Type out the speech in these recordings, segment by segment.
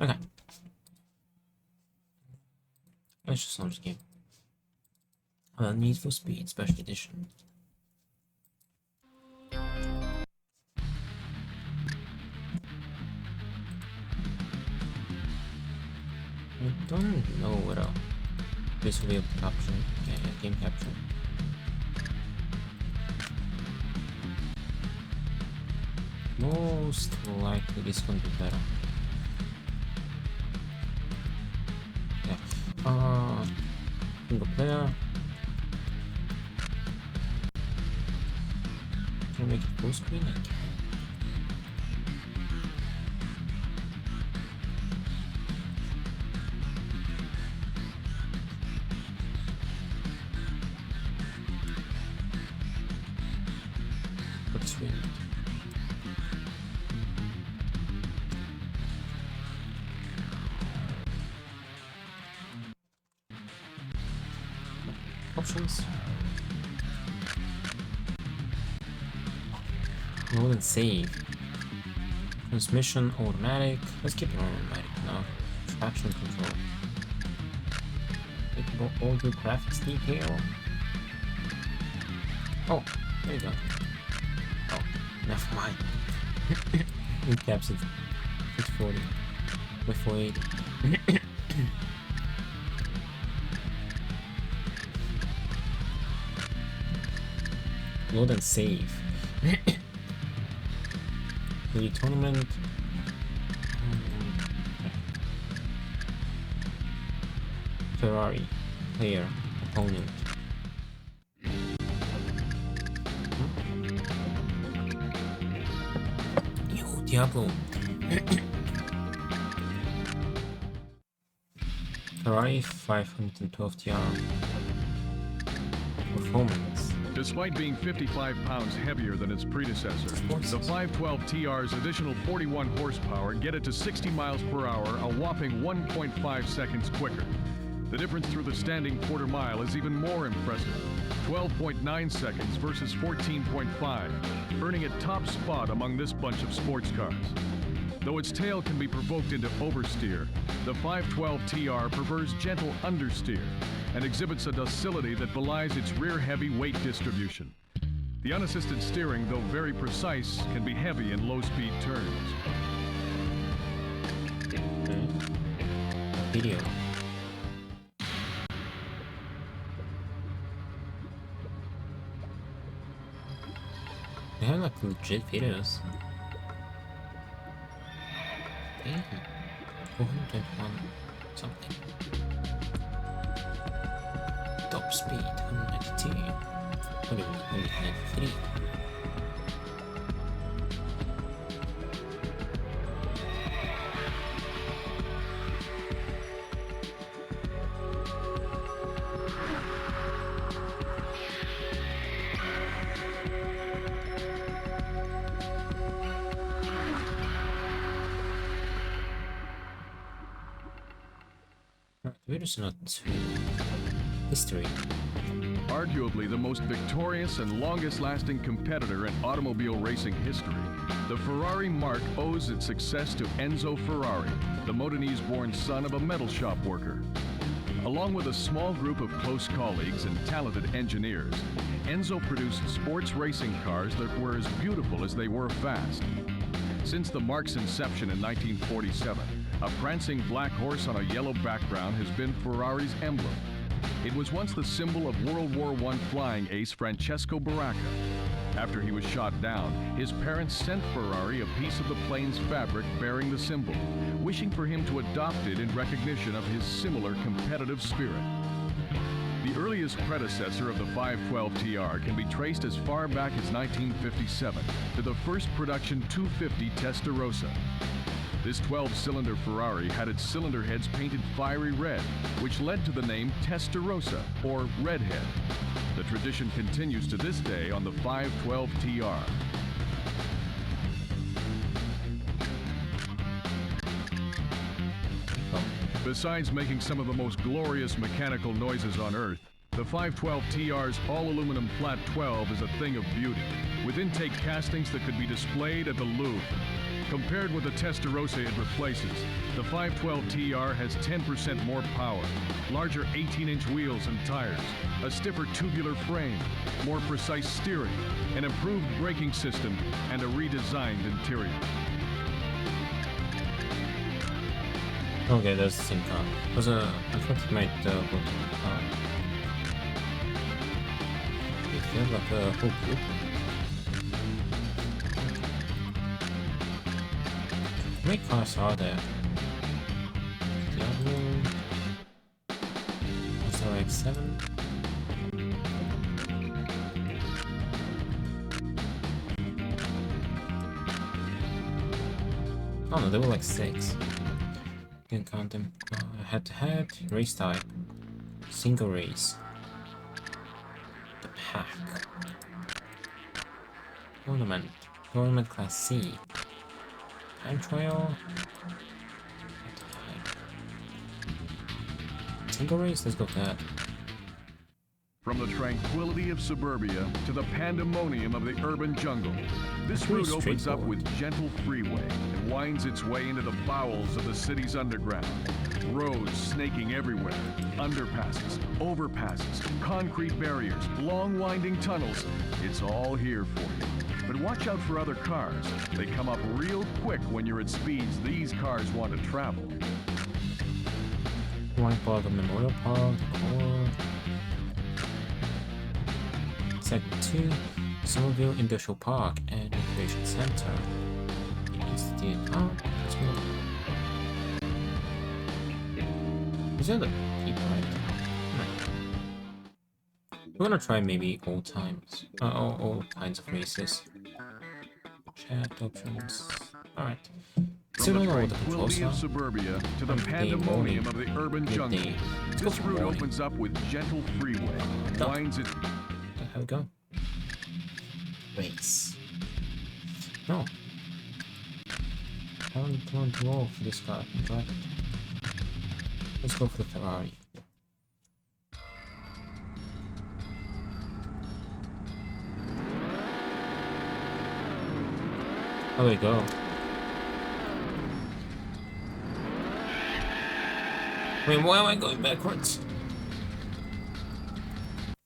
Okay. Let's just launch the game. Need for Speed Special Edition. I don't know whether this will be able to capture game capture. Most likely this one will be better. Yeah. Single player. Can I make it full screen? I can. Screen. Options. Load and save. Transmission automatic. Let's keep it on automatic now. Traction control. Audio graphics detail. Oh, there you go. Oh, never mind. Encapsulated 640 with 480. Load and save. The tournament. Ferrari player opponent. Diablo. Ferrari 512 TR performance. Despite being 55 pounds heavier than its predecessor, the 512 TR's additional 41 horsepower get it to 60 miles per hour, a whopping 1.5 seconds quicker. The difference through the standing quarter mile is even more impressive. 12.9 seconds versus 14.5, earning a top spot among this bunch of sports cars. Though its tail can be provoked into oversteer, the 512 TR prefers gentle understeer and exhibits a docility that belies its rear-heavy weight distribution. The unassisted steering, though very precise, can be heavy in low-speed turns. Video. They have like legit videos. Damn. 421 something. Top speed 192. 193. We're just not history. Arguably the most victorious and longest-lasting competitor in automobile racing history, the Ferrari marque owes its success to Enzo Ferrari, the Modenese-born son of a metal shop worker. Along with a small group of close colleagues and talented engineers, Enzo produced sports racing cars that were as beautiful as they were fast. Since the marque's inception in 1947, a prancing black horse on a yellow background has been Ferrari's emblem. It was once the symbol of World War I flying ace Francesco Baracca. After he was shot down, his parents sent Ferrari a piece of the plane's fabric bearing the symbol, wishing for him to adopt it in recognition of his similar competitive spirit. The earliest predecessor of the 512 TR can be traced as far back as 1957 to the first production 250 Testarossa. This 12-cylinder Ferrari had its cylinder heads painted fiery red, which led to the name Testarossa, or Redhead. The tradition continues to this day on the 512 TR. Besides making some of the most glorious mechanical noises on Earth, the 512 TR's all-aluminum flat 12 is a thing of beauty, with intake castings that could be displayed at the Louvre. Compared with the Testarossa it replaces, the 512 TR has 10% more power, larger 18-inch wheels and tires, a stiffer tubular frame, more precise steering, an improved braking system, and a redesigned interior. Okay, that's the same car. Because I thought it might go to the car. It feels like a whole group. How many cars are there? Diablo. Was there like 7? Oh no, there were like 6. Can count them. Head to head, race type, single race, the pack, tournament class C, time trial, head to head, single race. Let's go for that. From the tranquility of suburbia to the pandemonium of the urban jungle, this route opens up with gentle freeway and winds its way into the bowels of the city's underground. Roads snaking everywhere, underpasses, overpasses, concrete barriers, long winding tunnels. It's all here for you. But watch out for other cars. They come up real quick when you're at speeds these cars want to travel. White Park, Memorial Park, Core. Sector 2, Somerville Industrial Park and Recreation Center. Institute. Oh, let's go. These are the people, right? We're gonna try maybe all times. All kinds of races. Chat options. Alright. From the tranquility of suburbia to the pandemonium of the urban jungle, this route opens up with gentle freeway and winds its... How we go? Race. No. I want to roll for this car. Drive it. Let's go for the Ferrari. How do we go? Wait, why am I going backwards?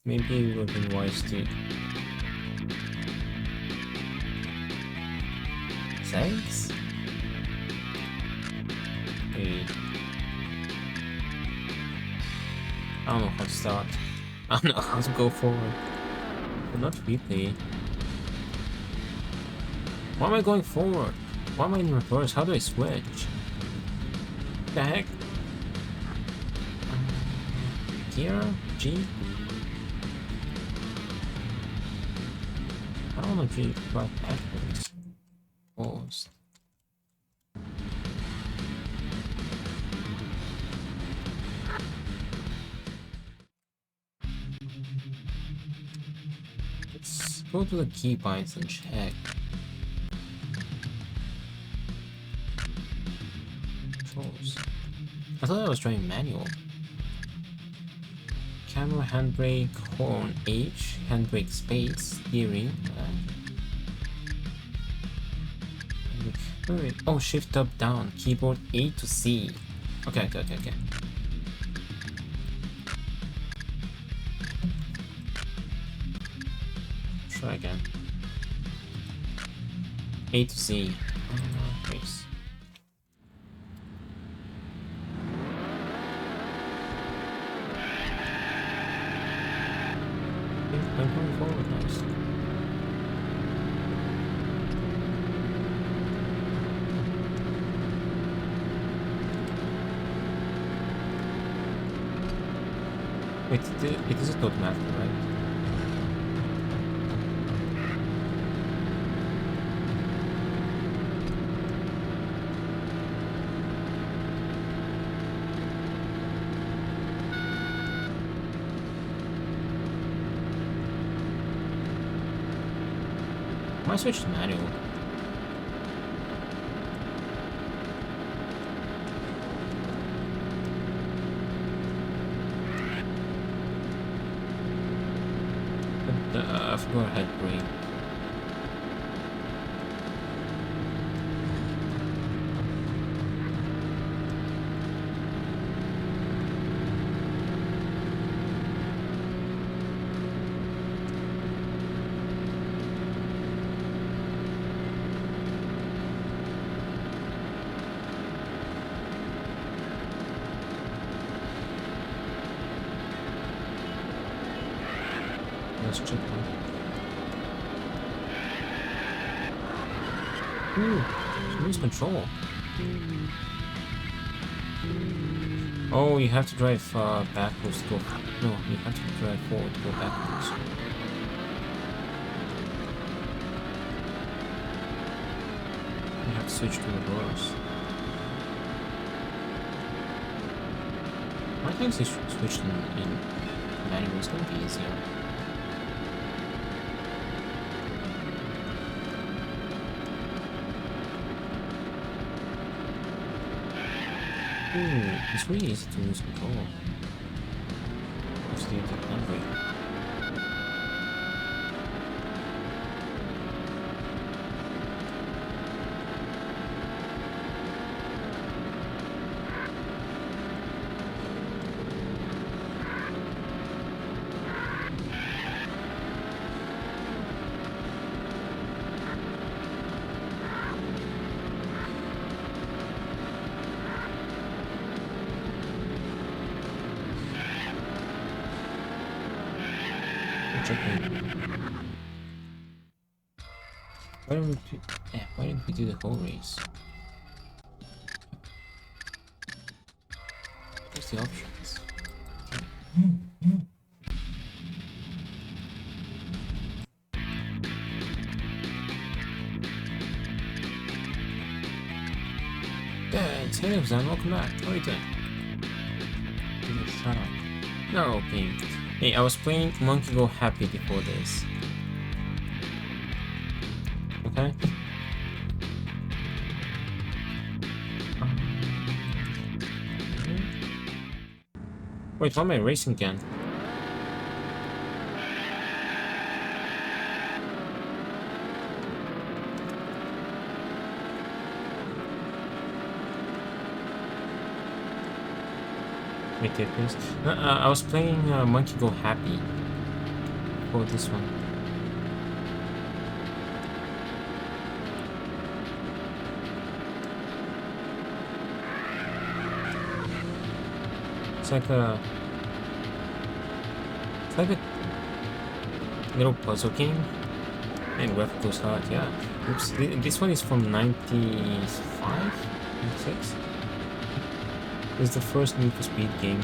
Maybe it would have been wise to... Thanks? Wait. I don't know how to start. I don't know how to go forward. But not really. Why am I going forward? Why am I in reverse? How do I switch? What the heck? Gear? G? I don't know if you got backwards. Paused. Let's go to the keybinds and check. Controls. I thought I was trying manual. Camera, handbrake, horn, H, handbrake, space, steering. Wait. Oh, shift up, down, keyboard A to C. Okay. Try again. A to C. Race. I'm going forward, nice. Wait, it is automatic, right? I switched to manual. But I forgot I had brake. Let's check one. Ooh, she lose control. Oh, you have to drive backwards to go. No, you have to drive forward to go backwards. You have to switch to reverse. I think they should switch in manual. It's gonna be easier. Ooh, it's really easy to lose control. Just need to handbrake. Why didn't we do the whole race? What's the options? Dehds, hey everyone, welcome back. How are you doing? Shut up. No, okay. Hey, I was playing Monkey Go Happy before this. Okay? Wait, why am I racing again? Wait, please. I was playing Monkey Go Happy for this one. It's like a little puzzle game, and web goes hard. Yeah. Oops. This one is from 95, 96. It's the first Need for Speed game.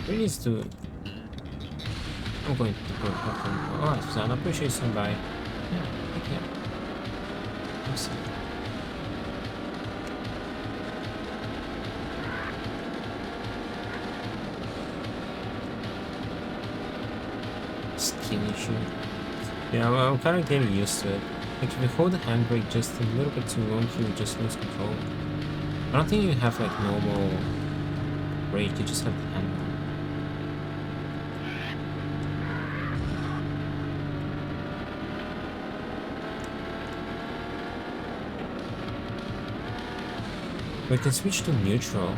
We need to. I'm going to go. Alright, Suzanne, I appreciate you saying bye. Yeah, take care. Let's see. Skill issue. Yeah, I'm kind of getting used to it. Like, if you hold the handbrake just a little bit too long, you just lose control. I don't think you have like normal brake, you just have the handbrake. We can switch to neutral.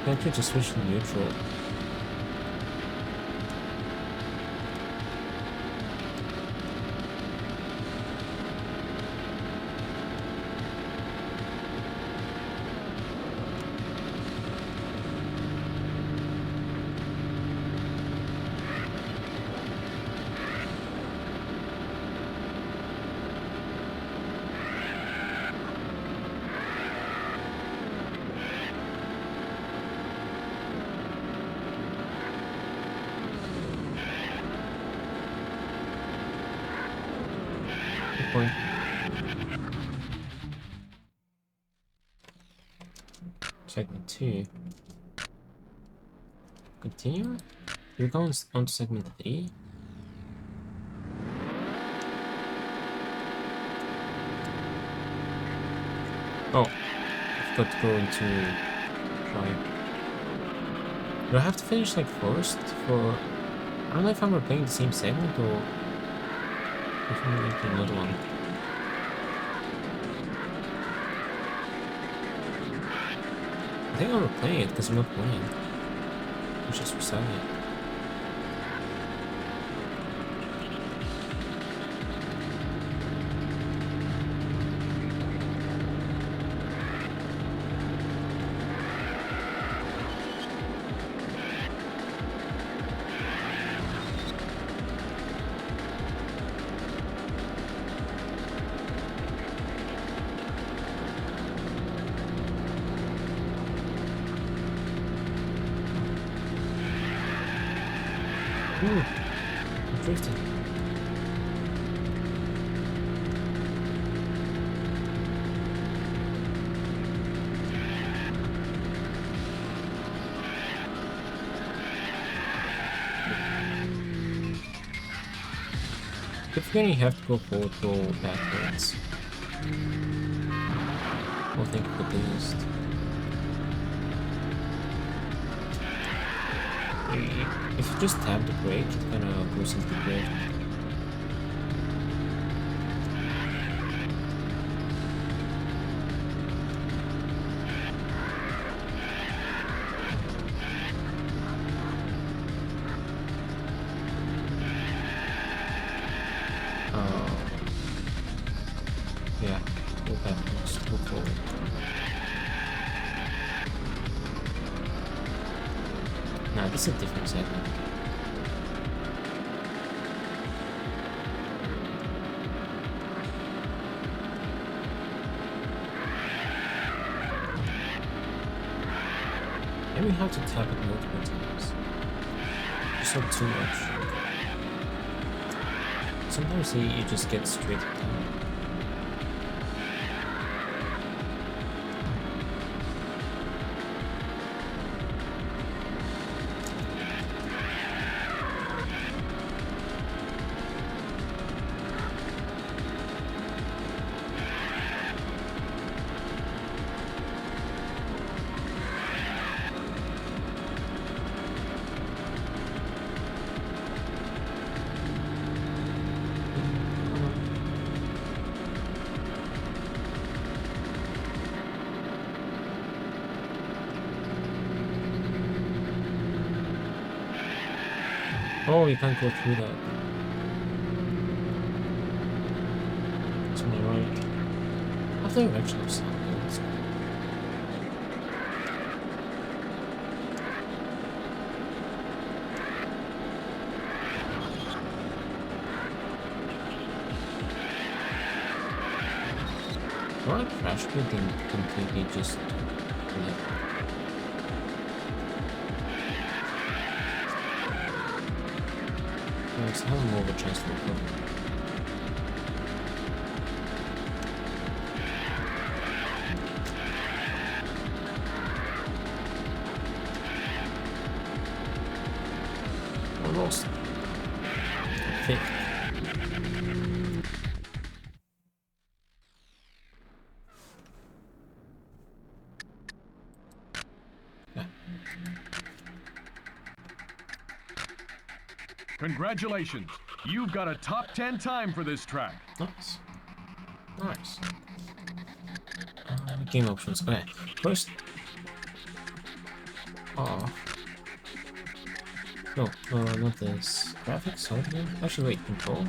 Can't we just switch to neutral? Segment 2. Continue? You're going on to segment 3? Oh, I've got to go into try. Do I have to finish like first for... I don't know if I'm replaying the same segment or if I'm making another one. I think I'm replaying it because I'm not playing. I'm just restarting it. Ooh, I'm drifting. Keep forgetting you have to go forward, go backwards. I'll think of the boost. If you just tap the brake, it kind of goes into the brake. Yeah, go backwards, go forward. Nah, this is a different segment. Maybe we have to tap it multiple times. Just not too much. Sometimes you just get straight down. Oh, you can't go through that. To my right. I have the direction of sound. Or I crash quit and completely just flip. Let's have more of a chance to recover. Almost. Fifth. Yeah. Congratulations! You've got a top 10 time for this track. Nice. Nice. Game options. Okay. First. Oh. No, not this. Graphics, hardware. Actually, wait, control.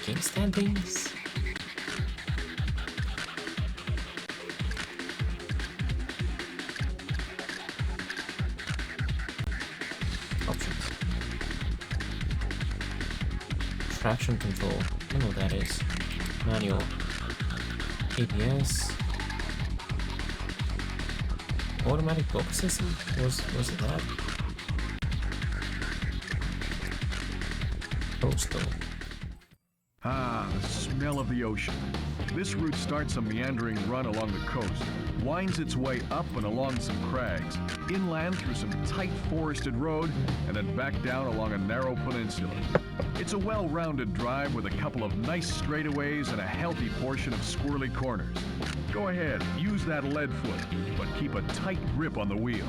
Game standings. Options. Traction control. I don't know what that is. Manual. ABS. Automatic focus system? Was it that? Coastal. Ah, the smell of the ocean. This route starts a meandering run along the coast, winds its way up and along some crags, inland through some tight forested road, and then back down along a narrow peninsula. It's a well-rounded drive with a couple of nice straightaways and a healthy portion of squirrely corners. Go ahead, use that lead foot, but keep a tight grip on the wheel.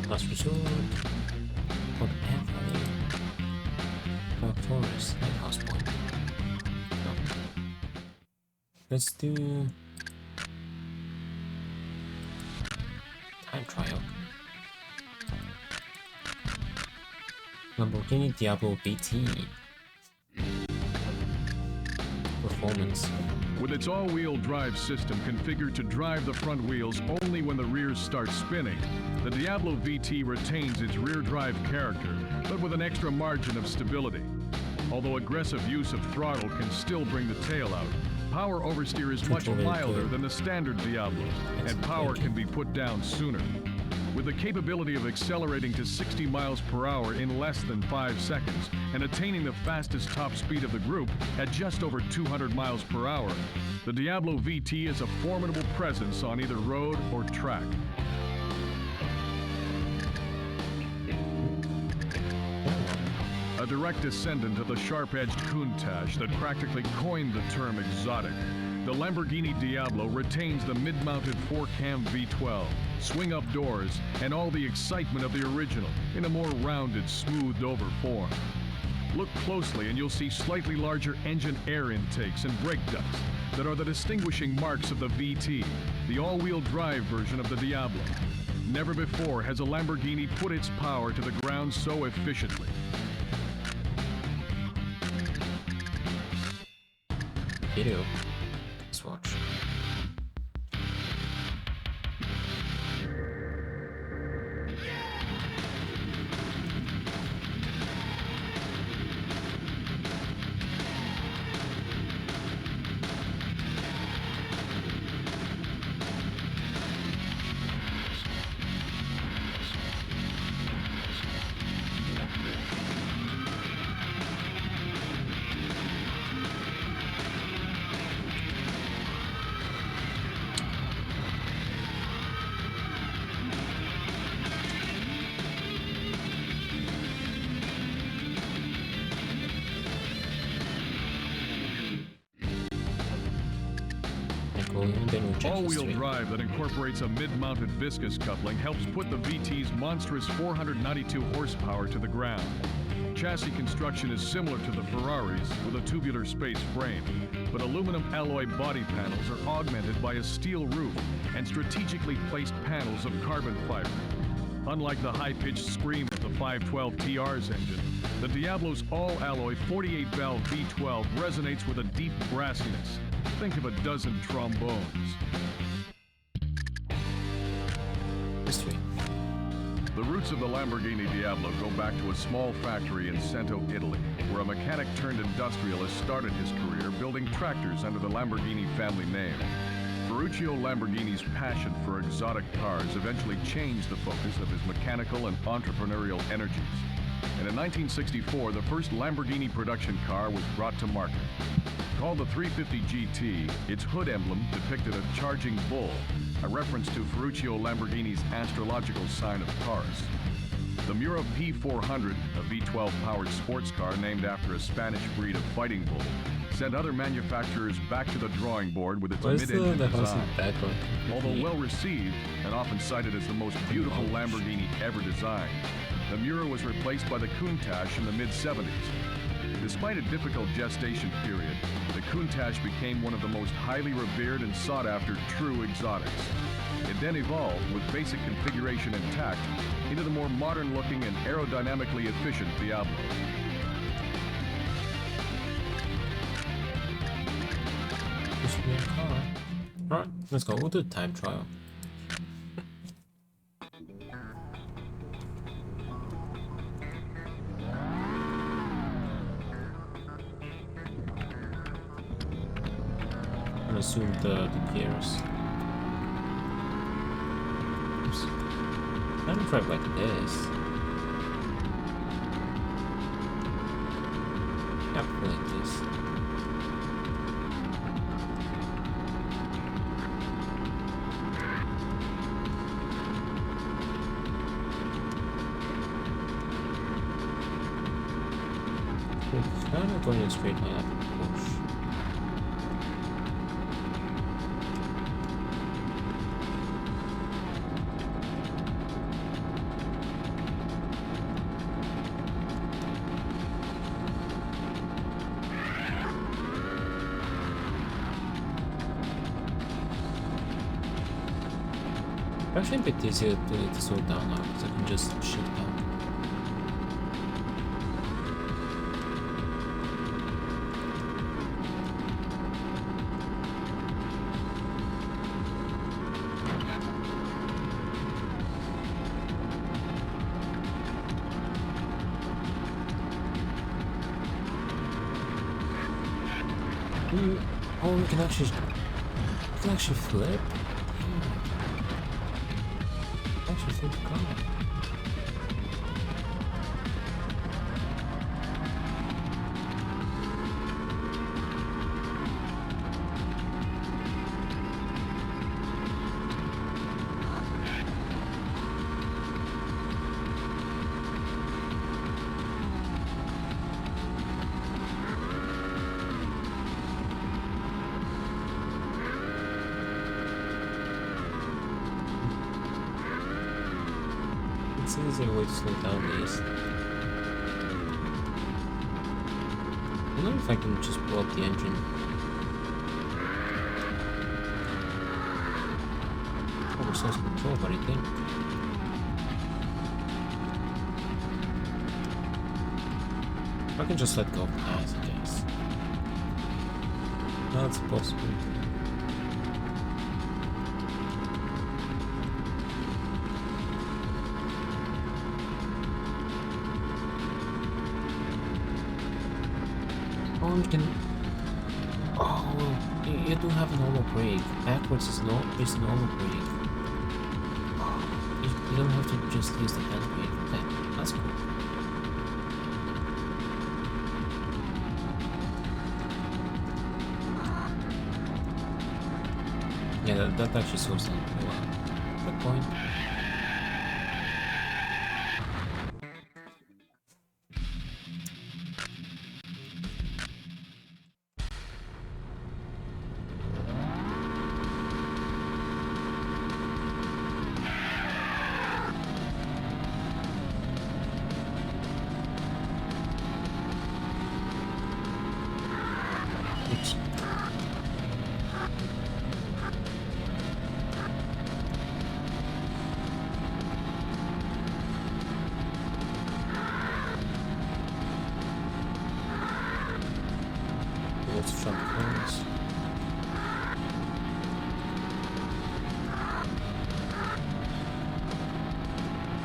Last resort. What Dark Forest, Lighthouse Point. No. Let's do time trial. Lamborghini Diablo BT. Performance. With its all-wheel drive system configured to drive the front wheels only when the rears start spinning, the Diablo VT retains its rear drive character, but with an extra margin of stability. Although aggressive use of throttle can still bring the tail out, power oversteer is much milder than the standard Diablo, and power can be put down sooner. With the capability of accelerating to 60 miles per hour in less than 5 seconds and attaining the fastest top speed of the group at just over 200 miles per hour, the Diablo VT is a formidable presence on either road or track. A direct descendant of the sharp-edged Countach that practically coined the term exotic, the Lamborghini Diablo retains the mid-mounted 4-cam V12, swing-up doors, and all the excitement of the original in a more rounded, smoothed-over form. Look closely and you'll see slightly larger engine air intakes and brake ducts that are the distinguishing marks of the VT, the all-wheel drive version of the Diablo. Never before has a Lamborghini put its power to the ground so efficiently. Video. Let's watch. All-wheel drive that incorporates a mid-mounted viscous coupling helps put the VT's monstrous 492 horsepower to the ground. Chassis construction is similar to the Ferraris with a tubular space frame, but aluminum alloy body panels are augmented by a steel roof and strategically placed panels of carbon fiber. Unlike the high-pitched scream of the 512 TR's engine, the Diablo's all-alloy 48-valve V12 resonates with a deep brassiness. Think of a dozen trombones. History. The roots of the Lamborghini Diablo go back to a small factory in Cento, Italy, where a mechanic-turned-industrialist started his career building tractors under the Lamborghini family name. Ferruccio Lamborghini's passion for exotic cars eventually changed the focus of his mechanical and entrepreneurial energies. And in 1964, the first Lamborghini production car was brought to market. Called the 350 GT, its hood emblem depicted a charging bull, a reference to Ferruccio Lamborghini's astrological sign of Taurus. The Mura P400, a V12-powered sports car named after a Spanish breed of fighting bull, sent other manufacturers back to the drawing board with its mid-engine design. Although well-received and often cited as the most beautiful Lamborghini ever designed, the Mura was replaced by the Countach in the mid-70s. Despite a difficult gestation period, the Countach became one of the most highly revered and sought-after true exotics. It then evolved, with basic configuration intact, into the more modern-looking and aerodynamically efficient Diablo. Alright, let's go. We'll do time trial. Assume the gears. Oops. I don't drive like this. Yeah, like this. It's kind of going in a straight line up the push. Actually, a bit easier to slow down now because I can just shift down. Oh, we can actually flip. Actually flip the car. It's an easier way to slow down these. I don't know if I can just blow up the engine. Oh, we're supposed to control, but I think. I can just let go of the gas, I guess. That's possible. Oh, you can. Oh, you do have a normal brake. Backwards is normal brake. You don't have to just use the hand brake. Okay, that's cool. Yeah, that actually slows down a lot. Good point. Oops. Let's front corners.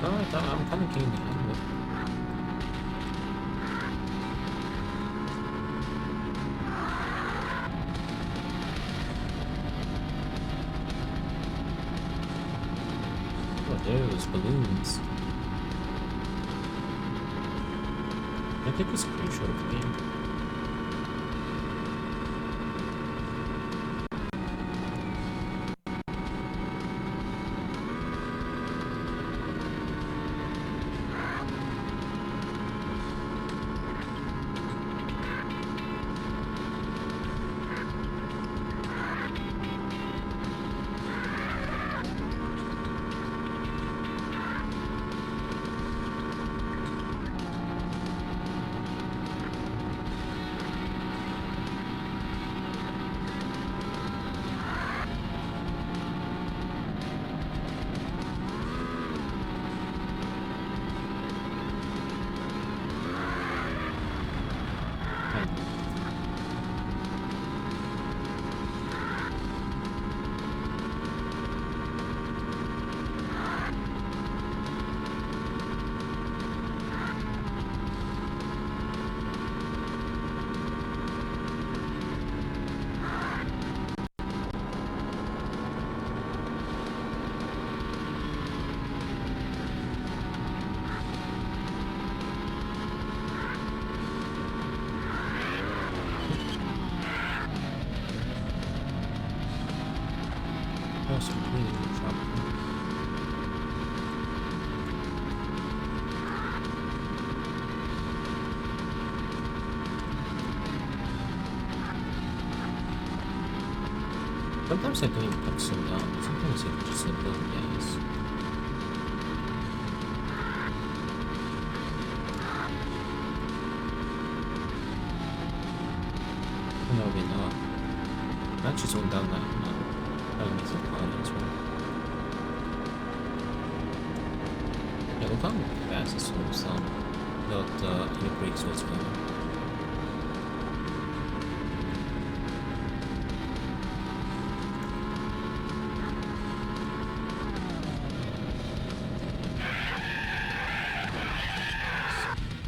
Alright, I'm kind of getting the hang of it. Oh, those balloons. I think it's a screenshot of the game. That's completely trouble. Sometimes I don't even like slow down. Sometimes I just let go of gas. No, we know. That just went down that. That makes it hard as well. we'll come fast as soon as not any breaks whatsoever.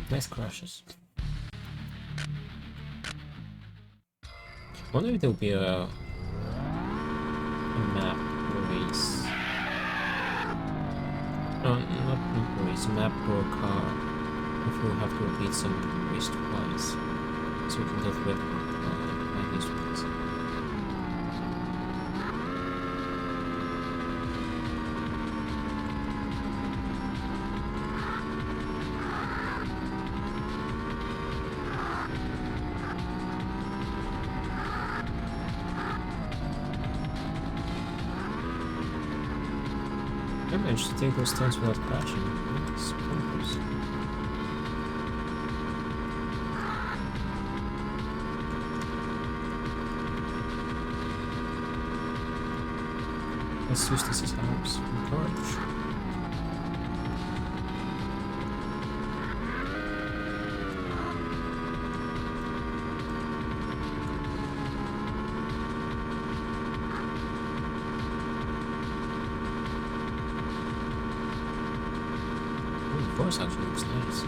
Nice crashes. I wonder if there'll be a map race. No, not race, a map or a car. If we'll have to repeat some race twice. So we can get rid of these ones. I managed to take those turns without crashing. That's bonkers. Let's use this as helps. Encourage. The forest actually looks nice.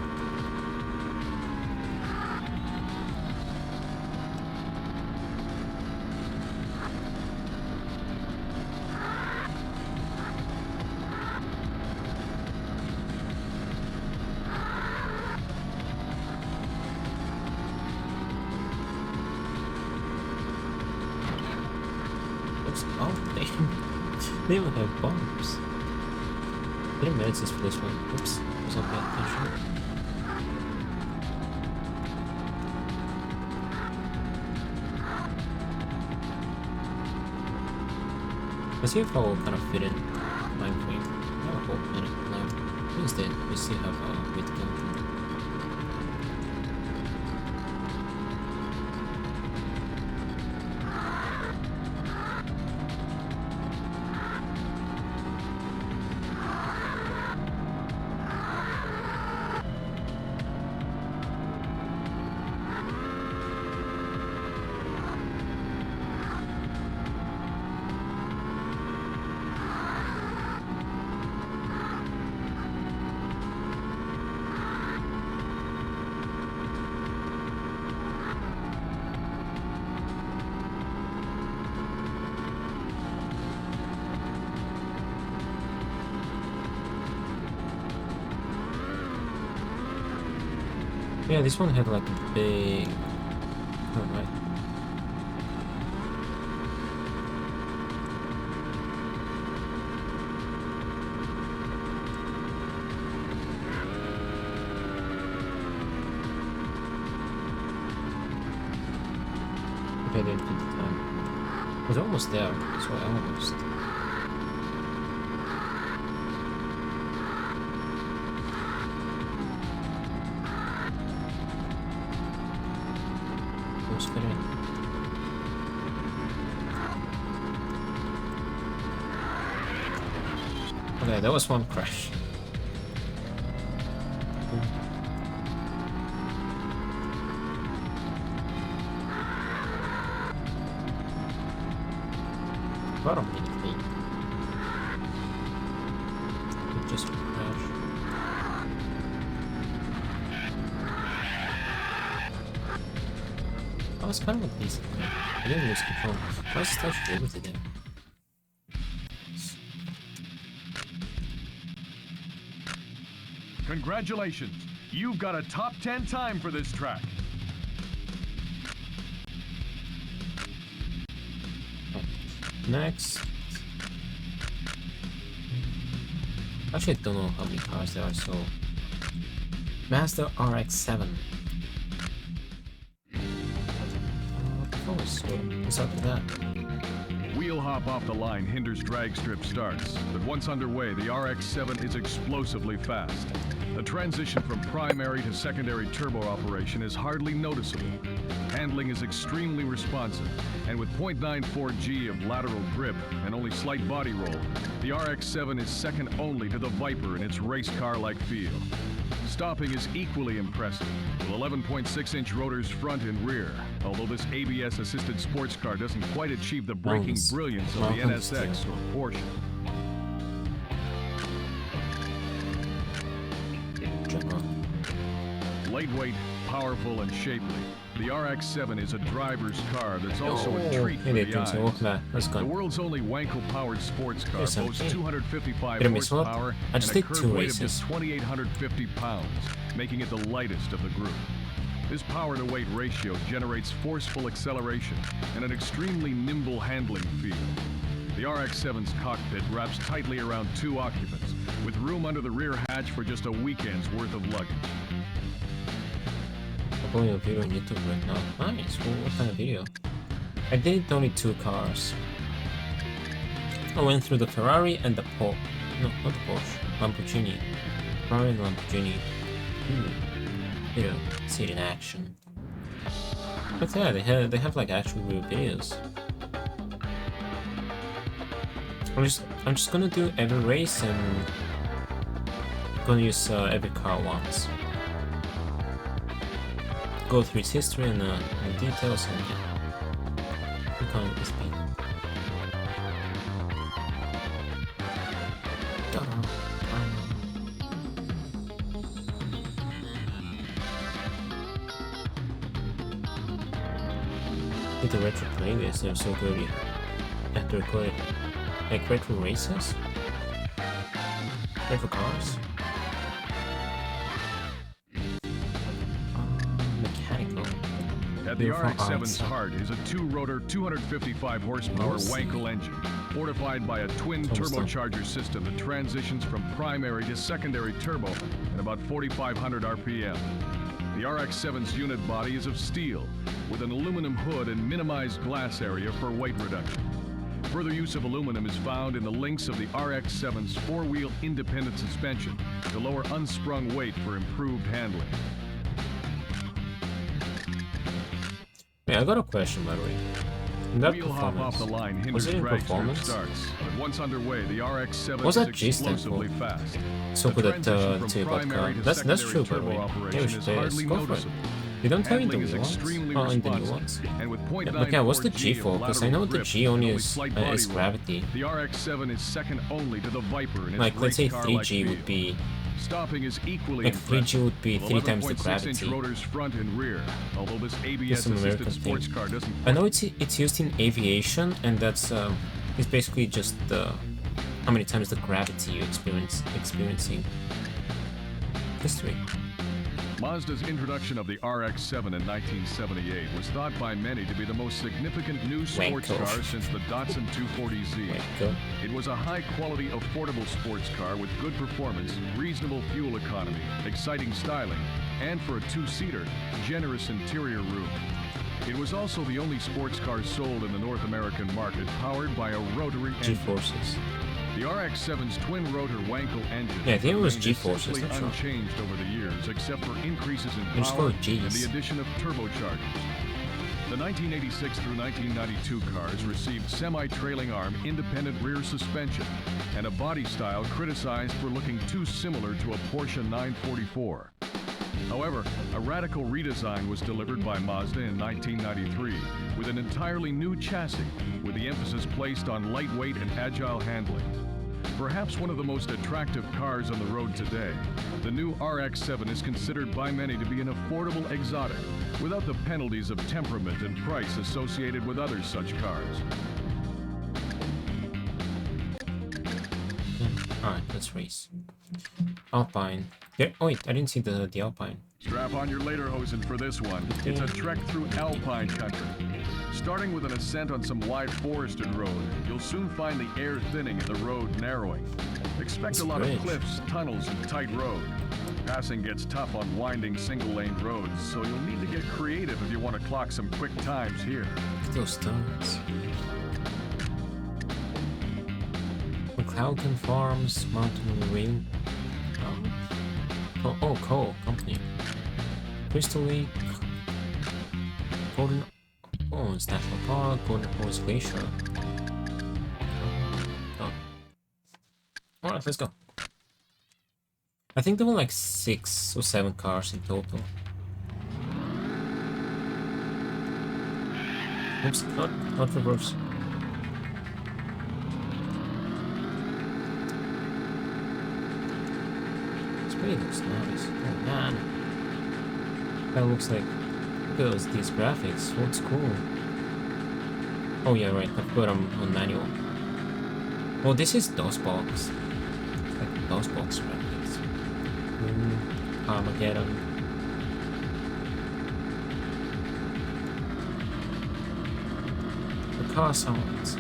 Oh, they even have bombs. Didn't manage this for this one. Oops, was not paying attention. Let's see if I will kind of fit in time frame. I have a whole minute left. Instead, we still have a way to go. Yeah, this one had like a big... Oh, right. Okay, I didn't fit the time. I was almost there, so I almost... Fit in. Okay, that was one crash. What a minute thing. It just crashed. I was kind of a decent man. I didn't lose control. I was just actually able to do. Congratulations! You've got a top 10 time for this track. Next. Actually, I don't know how many cars there are, so... Mazda RX-7. What's up with that? wheel hop off the line hinders drag strip starts, but once underway, the RX-7 is explosively fast. The transition from primary to secondary turbo operation is hardly noticeable. Handling is extremely responsive, and with 0.94 G of lateral grip and only slight body roll, the RX-7 is second only to the Viper in its race car-like feel. Stopping is equally impressive, with 11.6-inch rotors front and rear, although this ABS-assisted sports car doesn't quite achieve the braking brilliance of the NSX or Porsche. Lightweight, powerful, and shapely, the RX-7 is a driver's car that's also a treat for the eyes. The world's only Wankel-powered sports car boasts 255 horsepower and a curb weight of just 2,850 pounds, making it the lightest of the group. This power-to-weight ratio generates forceful acceleration and an extremely nimble handling feel. The RX-7's cockpit wraps tightly around 2 occupants, with room under the rear hatch for just a weekend's worth of luggage. Uploading a video on YouTube right now. Nice. Well, what kind of video? I did only 2 cars. I went through the Ferrari and the Porsche. No, not the Porsche. Lamborghini. Ferrari and Lamborghini. Video. See it in action. But yeah, they have like actual real videos. I'm just gonna do every race and gonna use every car once. Go through its history and details and yeah, we can't be speed. Did the retro playlist? They're so good. You have to record it. Like retro races, retro cars. At the RX-7's heart is a 2-rotor, 255 horsepower Wankel engine, fortified by a twin turbocharger system that transitions from primary to secondary turbo at about 4,500 RPM. The RX-7's unit body is of steel, with an aluminum hood and minimized glass area for weight reduction. Further use of aluminum is found in the links of the RX-7's 4-wheel independent suspension to lower unsprung weight for improved handling. Yeah, I got a question by the way. In that wheel hop off the line was it in drag performance? Starts, but once underway, the RX-7 What's is that G stand for? explosively fast. So The good at transition from about primary to that's true secondary by the way. turbo Yeah, we operation should is play this. hardly Go for it. noticeable. You don't tell me Handling the is new ones. extremely Oh, in the new responsive, ones. and with Yeah, but yeah, what's the 0.94 G G for? of Because I know the lateral G grip only and is slight body roll, gravity. The RX-7 is second only to the Viper in its Like let's say race car-like 3G would feel. be Stopping is equally like impressive. 3G would be 3 times the 11.6-inch gravity. rotors front and rear, although this Some ABS-assisted American sports thing. car doesn't. I know it's used in aviation, and that's it's basically just how many times the gravity you experiencing. History. Mazda's introduction of the RX-7 in 1978 was thought by many to be the most significant new sports Wanko. car since the Datsun 240Z. Wanko. It was a high-quality, affordable sports car with good performance, reasonable fuel economy, exciting styling, and for a 2-seater, generous interior room. It was also the only sports car sold in the North American market powered by a rotary engine. G-forces. The RX-7's twin-rotor Wankel engine Yeah, I think it was remained G-forces, essentially that's right. unchanged over the years, except for increases in Just power go with Gs. and the addition of turbochargers. The 1986 through 1992 cars received semi-trailing arm independent rear suspension and a body style criticized for looking too similar to a Porsche 944. However, a radical redesign was delivered by Mazda in 1993 with an entirely new chassis, with the emphasis placed on lightweight and agile handling. Perhaps one of the most attractive cars on the road today, the new RX-7 is considered by many to be an affordable exotic, without the penalties of temperament and price associated with other such cars. Alright, let's race. Alpine. Yeah, oh wait, I didn't see the Alpine. Strap on your lederhosen for this one. It's a trek through alpine country. Starting with an ascent on some wide forested road, you'll soon find the air thinning and the road narrowing. Expect a lot of cliffs, tunnels, and tight road. Passing gets tough on winding single-lane roads, so you'll need to get creative if you want to clock some quick times here. Look at those stones. Cloudcan Farms, Mountain Marine. Oh, coal company. Crystal Lake. Golden Horns National Park. Golden Horns Glacier. Oh. Alright, let's go. I think there were like 6 or 7 cars in total. Oops, not reverse. This really looks nice. Oh man. That looks like, look at these graphics. What's cool? Oh yeah, right, I've got them on manual. Well, this is DOSBox. It's like DOSBox graphics. Armageddon. The car sounds.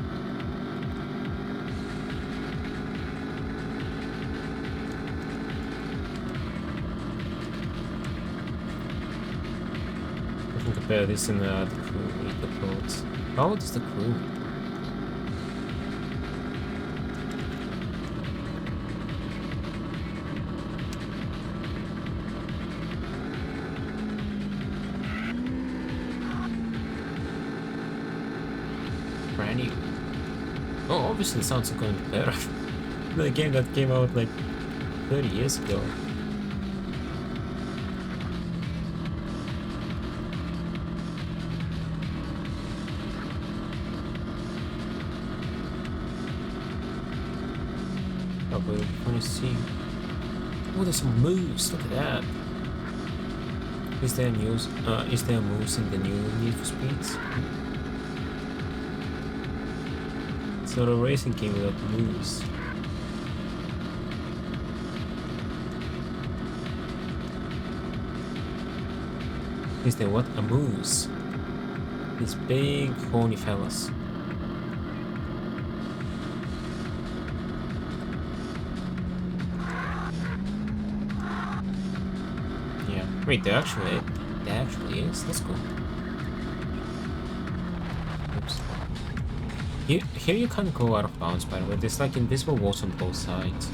I can compare this and the crew with the plots. How old is the crew? Brand new. Oh, obviously the sounds are going to be better. The game that came out like 30 years ago. Oh, but I want to see. Oh, there's some moves. Look at that. Is there news? Is there moves in the new Need for Speeds? It's not a racing game without moves. Is there what? A moose. These big horny fellas. Yeah. Wait, there actually is. That's cool. Oops. Here you can't go out of bounds, by the way. There's like invisible walls on both sides.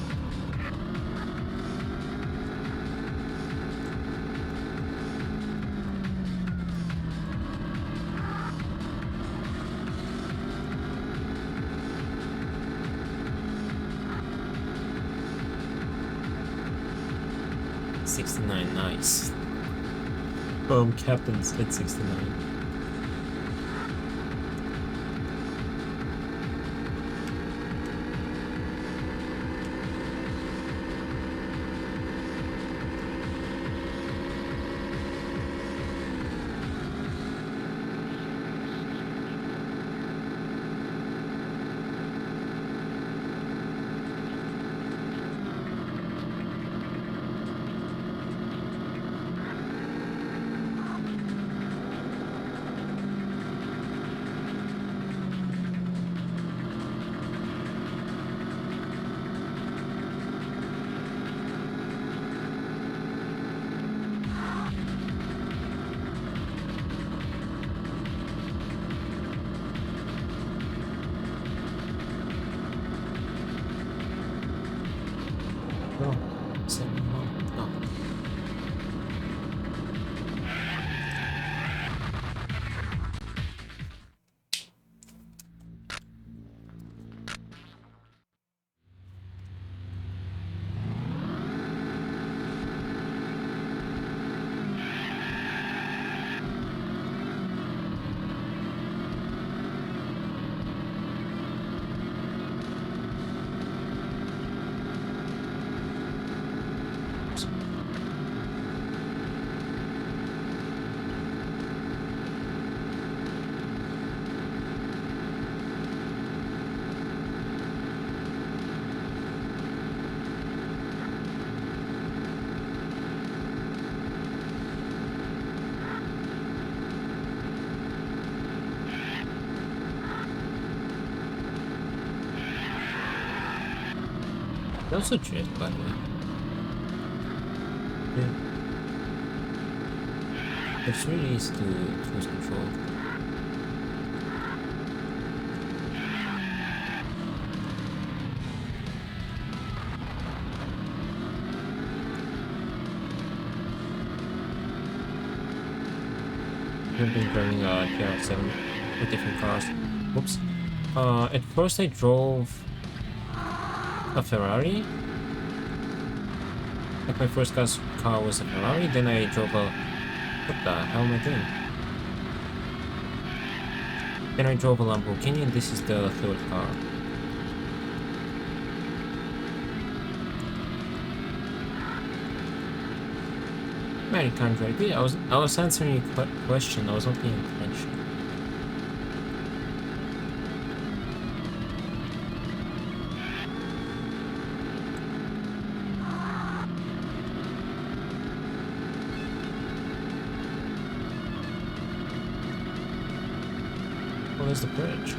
'69, nice. Captain's at 69. Oh, oh. That was a drift, by the way. Yeah. It's really easy to lose control. I've been driving a TR7 with different cars. Oops. At first I drove a Ferrari. Like my first car was a Ferrari, then I drove a... What the hell am I doing? Then I drove a Lamborghini, and this is the third car. Man, you can't drive it. I was answering your question. I was not paying attention. Well, there's the bridge.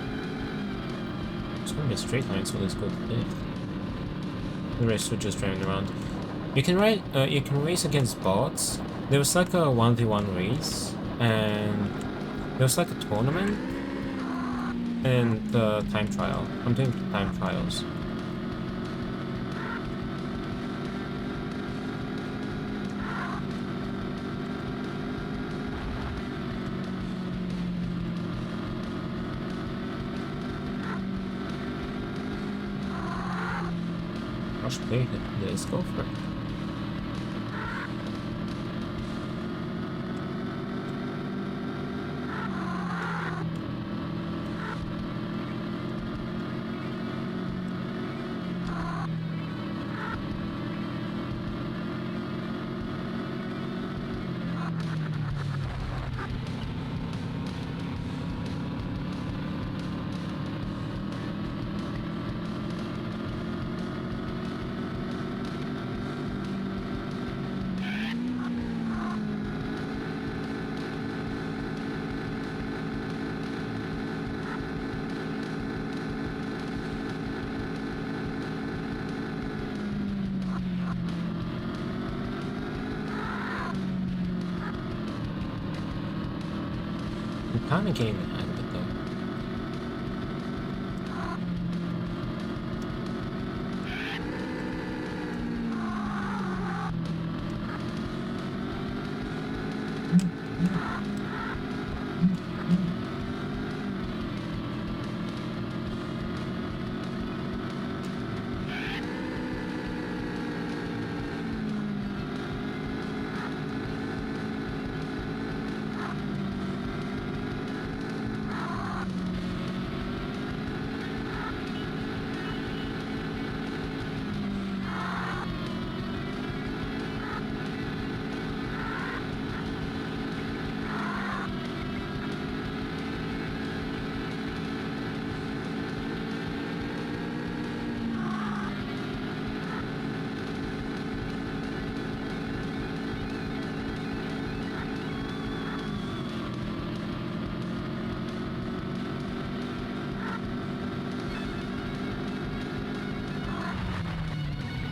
It's gonna be a straight line, so let's go to the left. The rest are just driving around. You can race against bots. There was like a 1v1 race, and there was like a tournament and the time trial. I'm doing time trials. Gosh, play it. Let's go for it. I'm kind of getting the hang of it though.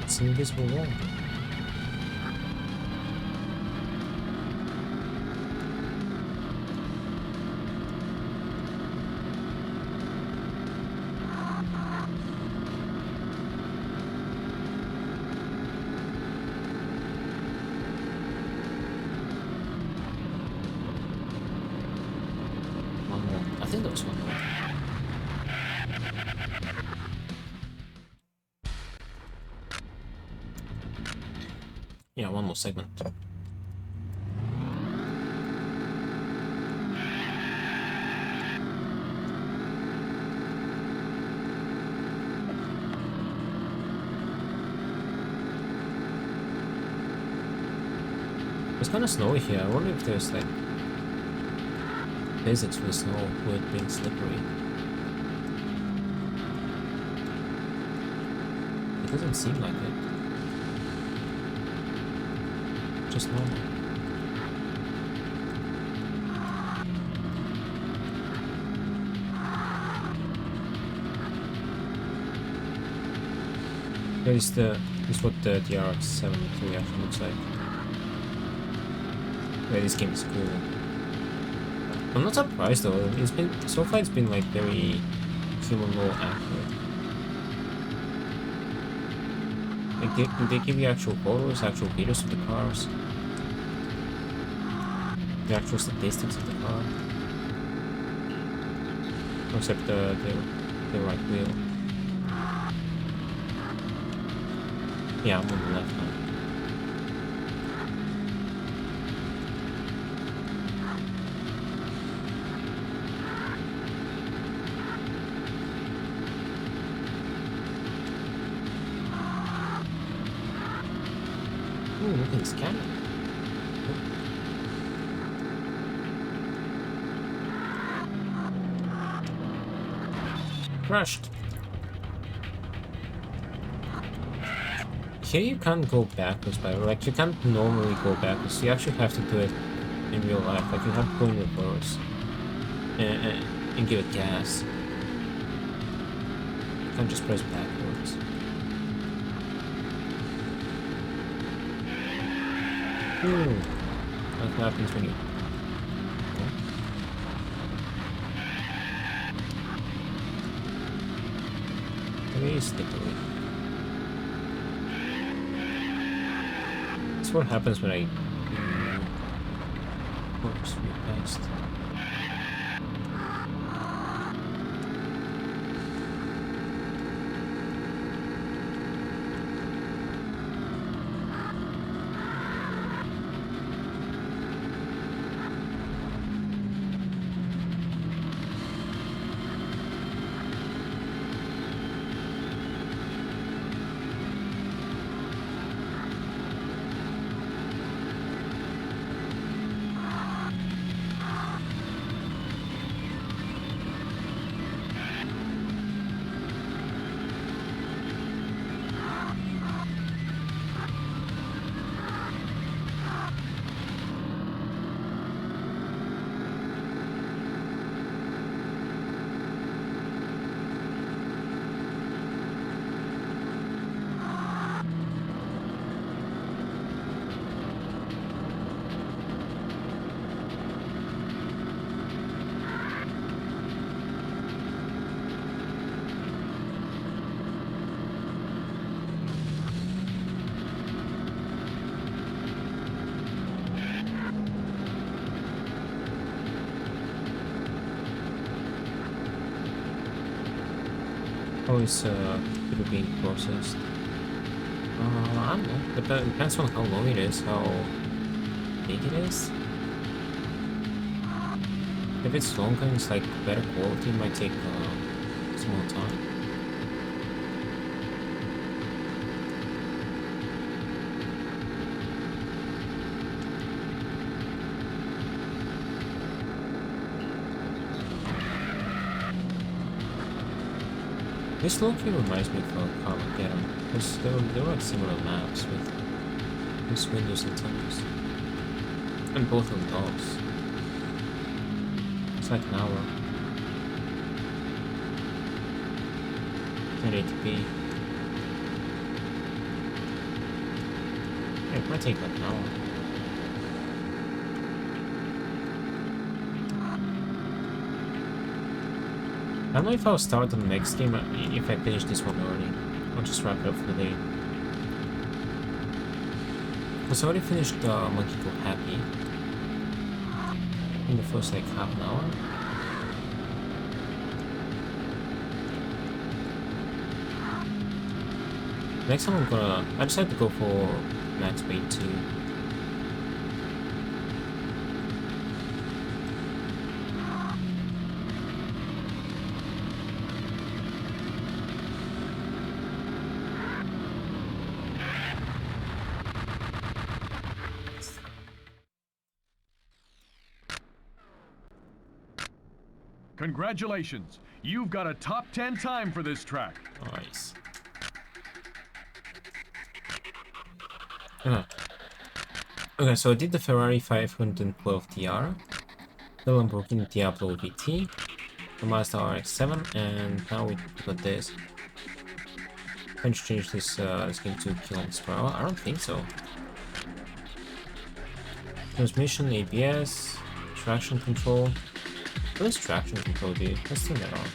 It's an invisible wall. One more. I think there was one more. Yeah, one more segment. It's kind of snowy here. I wonder if there's like physics with snow with being slippery. It doesn't seem like it. Just normal. This is what the DR73 actually looks like. Yeah, this game is cool. I'm not surprised though. It's been so far. It's been like very human law accurate. Like they give you actual photos, actual videos of the cars. the actual statistics of the car. Except the right wheel. Yeah, I'm on the left now. Ooh, look at this camera. Crushed. Here you can't go backwards, by the way. Like, you can't normally go backwards. You actually have to do it in real life. Like, you have to go in reverse and give it gas. You can't just press backwards. Ooh. What happens when you... Very slippery. That's what happens when I oops, real fast. How is it being processed? I don't know. Depends on how long it is, how big it is. If it's longer and it's like better quality, it might take some more time. This location reminds me of Carmageddon, because there were similar maps with windows and tunnels. And both of those. It's like an hour. 1080p. Yeah, it might take like an hour. I don't know if I'll start on the next game if I finish this one early. I'll just wrap it up for the day. Because I already finished Monkey Go Happy in the first like half an hour. Next time I decided to go for Max Payne 2. Congratulations! You've got a top 10 time for this track. Nice. Okay, so I did the Ferrari 512 TR, the Lamborghini Diablo VT, the Mazda RX-7, and now we got this. Can you change this game to km/h? I don't think so. Transmission, ABS, traction control. What is traction control do? Let's turn that on.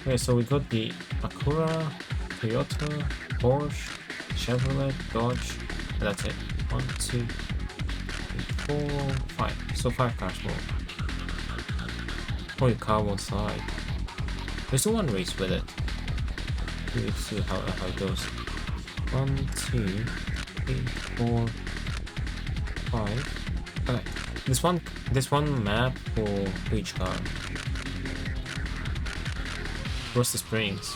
Okay, so we got the Acura, Toyota, Porsche, Chevrolet, Dodge, and that's it. 1, 2, 3, 4, 5. So 5 cars more. Only car won't slide. There's one race with it. Let's see how it goes. 1, 2, 3, 4, 5. Okay. This one map for each car. Where's the Springs?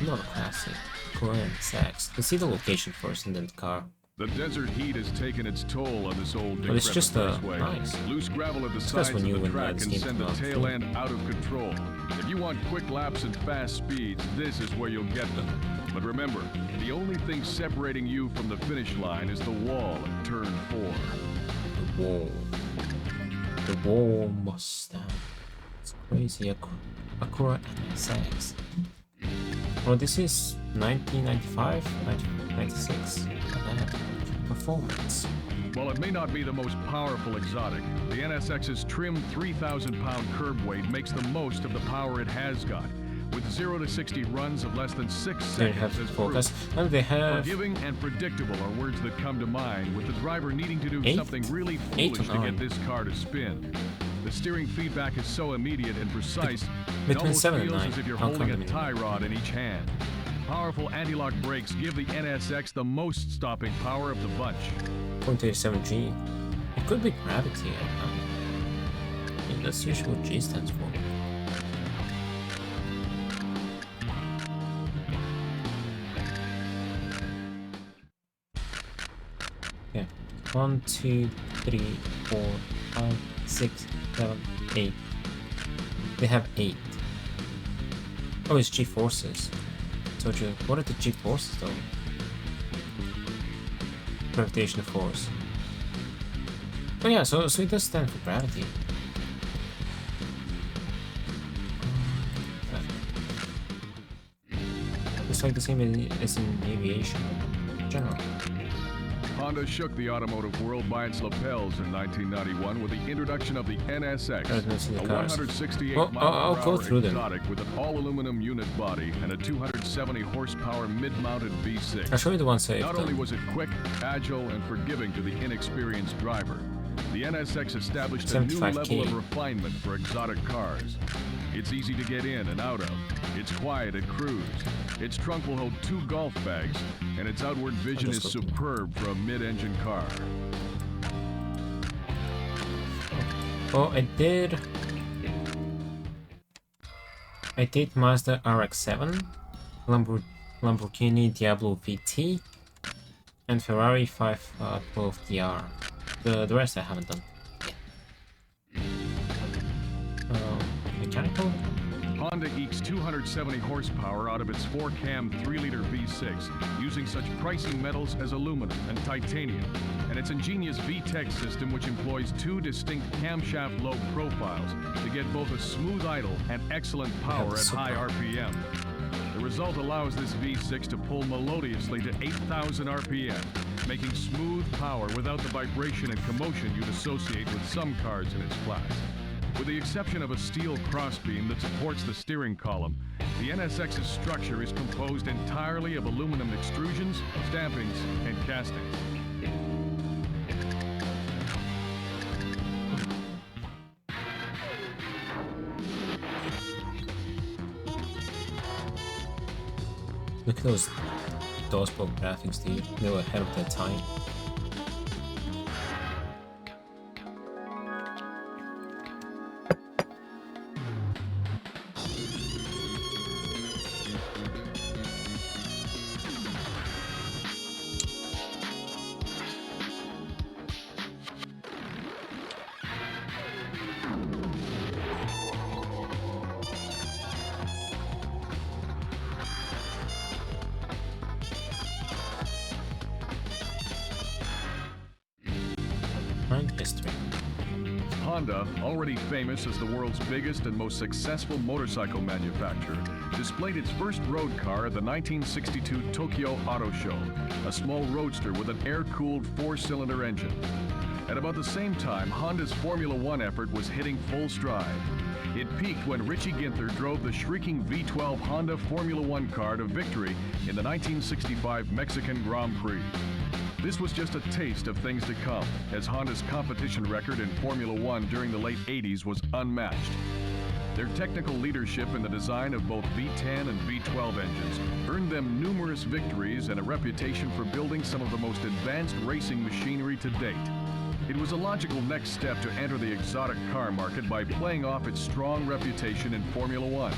Not a classic. Korean sex. Let's see the location first and then the car. The desert heat has taken its toll on this old But it's just raceway. nice. Loose gravel at the Especially sides when of you the win track this can game send the from tail out end out of control. If you want quick laps and fast speeds, this is where you'll get them. But remember, the only thing separating you from the finish line is the wall at turn 4. The wall. The wall Mustang. It's crazy. Acura NSX. Oh, this is 1995, 1996. Performance. While it may not be the most powerful exotic, the NSX's trim 3,000-pound curb weight makes the most of the power it has got, with 0 to 60 runs of less than 6 They have seconds as focus, proof. and they have Forgiving and predictable are words that come to mind, with the driver needing to do something really 8 foolish to to 9. get this car to spin. The steering feedback is so immediate and precise, it Between almost 7 and feels 9. as if you're I'll holding count a them in. tie rod in each hand. Powerful anti-lock brakes give the NSX the most stopping power of the bunch. 0.87 G. It could be gravity. Yeah, that's usually what G stands for. Yeah. 1, 2, 3, 4, 5, 6, 7, 8. They have 8. Oh, it's G forces. Told you. What are the G forces though? Gravitational force. Oh yeah, so it does stand for gravity. It's like the same as in aviation in general. Honda shook the automotive world by its lapels in 1991 with the introduction of the NSX, a 168-mile-per-hour I'll go through them. exotic with an all-aluminum unit body and a 270-horsepower mid-mounted V6. I'll show you the one saved. Not only was it quick, agile, and forgiving to the inexperienced driver, the NSX established a new 75K. level of refinement for exotic cars. It's easy to get in and out of. It's quiet at cruise. Its trunk will hold 2 golf bags, and its outward vision is superb for a mid-engine car. Oh, I did Mazda RX-7, Lamborghini Diablo VT, and Ferrari 512 DR. The rest I haven't done. Mechanical? Honda ekes 270 horsepower out of its 4-cam 3-liter V6 using such pricing metals as aluminum and titanium, and its ingenious VTEC system which employs 2 distinct camshaft lobe profiles to get both a smooth idle and excellent power at high RPM. The result allows this V6 to pull melodiously to 8,000 RPM, making smooth power without the vibration and commotion you'd associate with some cars in its class. With the exception of a steel crossbeam that supports the steering column, the NSX's structure is composed entirely of aluminum extrusions, stampings, and castings. Look at those DOS-book graphics, dude. They were ahead of their time. History. Honda, already famous as the world's biggest and most successful motorcycle manufacturer, displayed its first road car at the 1962 Tokyo Auto Show, a small roadster with an air-cooled 4-cylinder engine. At about the same time, Honda's Formula One effort was hitting full stride. It peaked when Richie Ginther drove the shrieking V12 Honda Formula One car to victory in the 1965 Mexican Grand Prix. This was just a taste of things to come, as Honda's competition record in Formula One during the late 80s was unmatched. Their technical leadership in the design of both V10 and V12 engines earned them numerous victories and a reputation for building some of the most advanced racing machinery to date. It was a logical next step to enter the exotic car market by playing off its strong reputation in Formula One.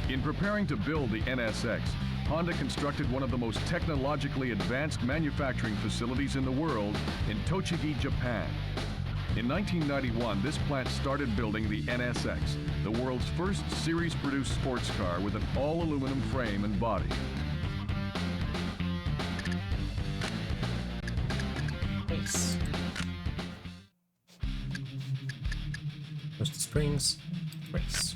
In preparing to build the NSX, Honda constructed one of the most technologically advanced manufacturing facilities in the world in Tochigi, Japan. In 1991, this plant started building the NSX, the world's first series-produced sports car with an all-aluminum frame and body. Nice. First the springs, race.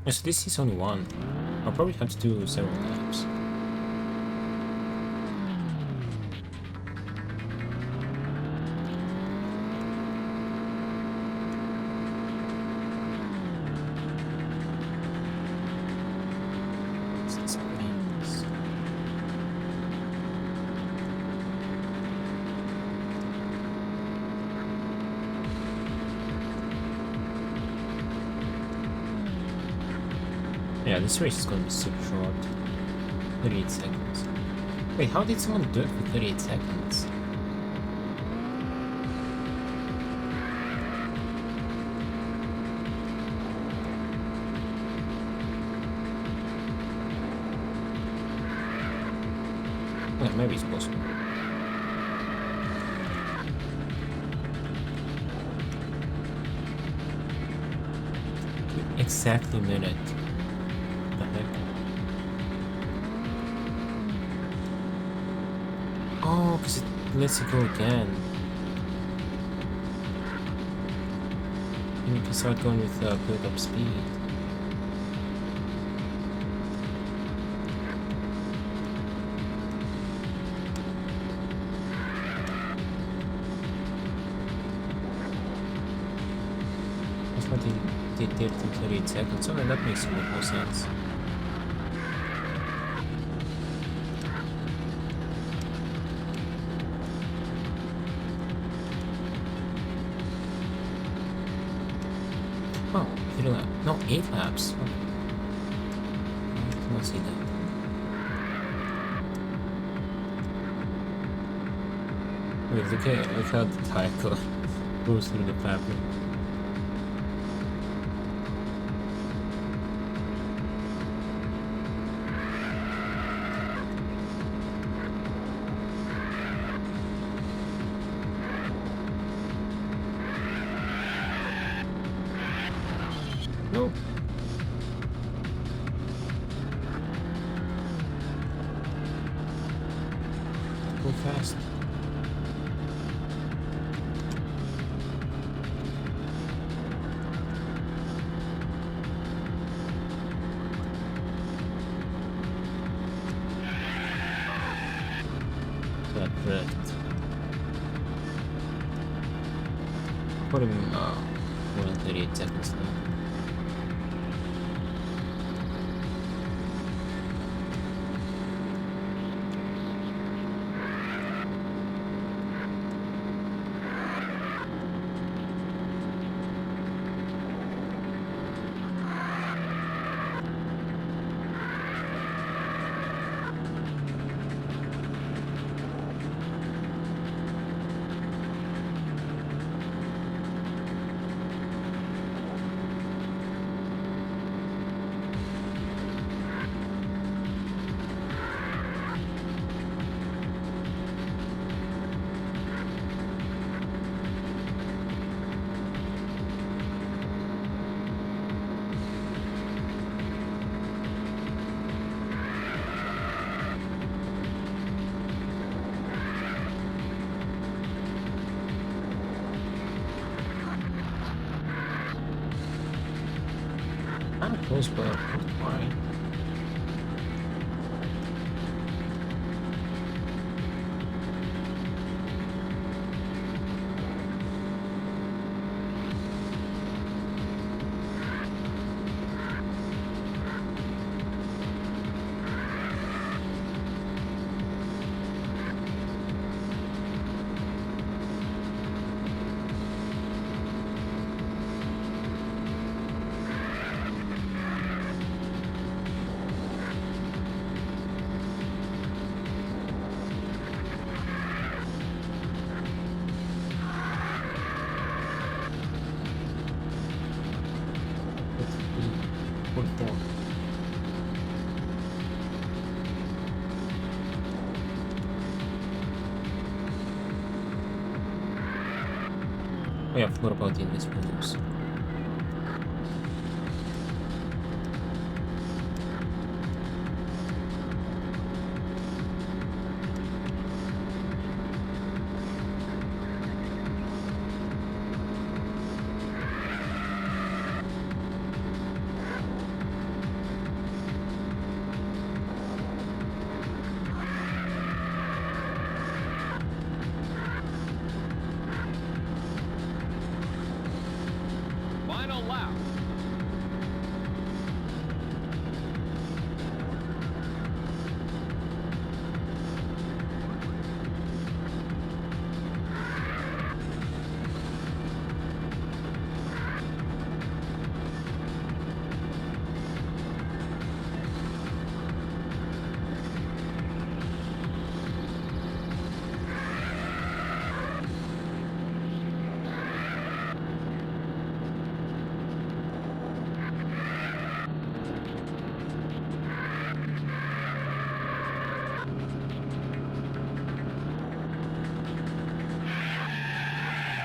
Yeah, so this is only one. I'll probably have to do several laps. What's the springs? Yeah, this race is gonna be super short. 38 seconds. Wait, how did someone do it for 38 seconds? Yeah, maybe it's possible. Exactly a minute. The heck? Oh, because it lets you go again. You can start going with build up speed. That's what they did in 38 seconds. Okay, that makes a lot more sense. Oh, 3 laps. No, 8 laps. Okay. I cannot see that. Wait, look how the tire goes through the fabric. Nope. Go fast. That drift. Put him more than 38 seconds now. Kind of close, but why? yeah, I forgot about the invisible moves. Final lap.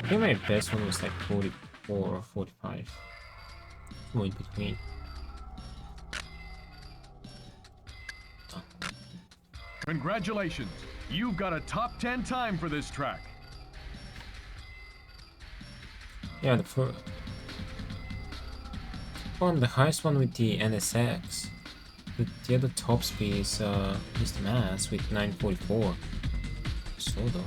I think my best one was like 44 or 45. Somewhere in between. Congratulations. You've got a top 10 time for this track. Yeah, the first one, the highest one with the NSX. The other top speed is Mr. Mass with 944. So though.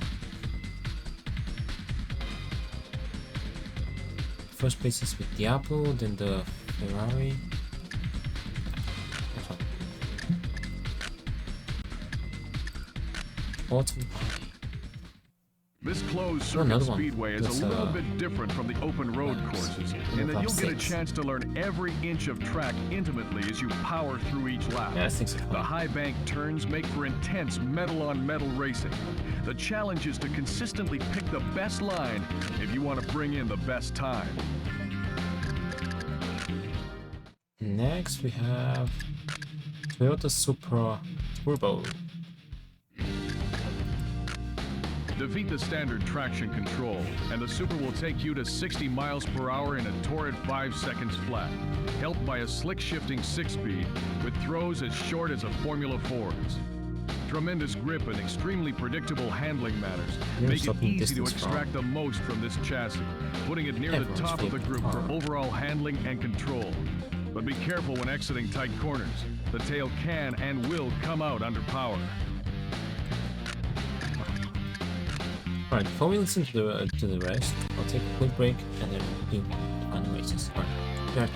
First place is with Diablo, then the Ferrari. That's one. Bottom. This closed Oh, another circuit one. speedway is That's, a little bit different from the open road courses in that top you'll get a 6. chance to learn every inch of track intimately as you power through each lap. Yeah, that's 6 The high bank turns make for intense metal-on-metal racing. The challenge is to consistently pick the best line if you want to bring in the best time. Next we have Toyota Supra Turbo. Defeat the standard traction control, and the Super will take you to 60 miles per hour in a torrid 5 seconds flat, helped by a slick shifting 6-speed with throws as short as a Formula 4's. Tremendous grip and extremely predictable handling matters make it easy to extract the most from this chassis, putting it near the top of the group for overall handling and control. But be careful when exiting tight corners. The tail can and will come out under power. Alright, before we listen to the rest, I'll take a quick break and then do final races. Alright, go ahead.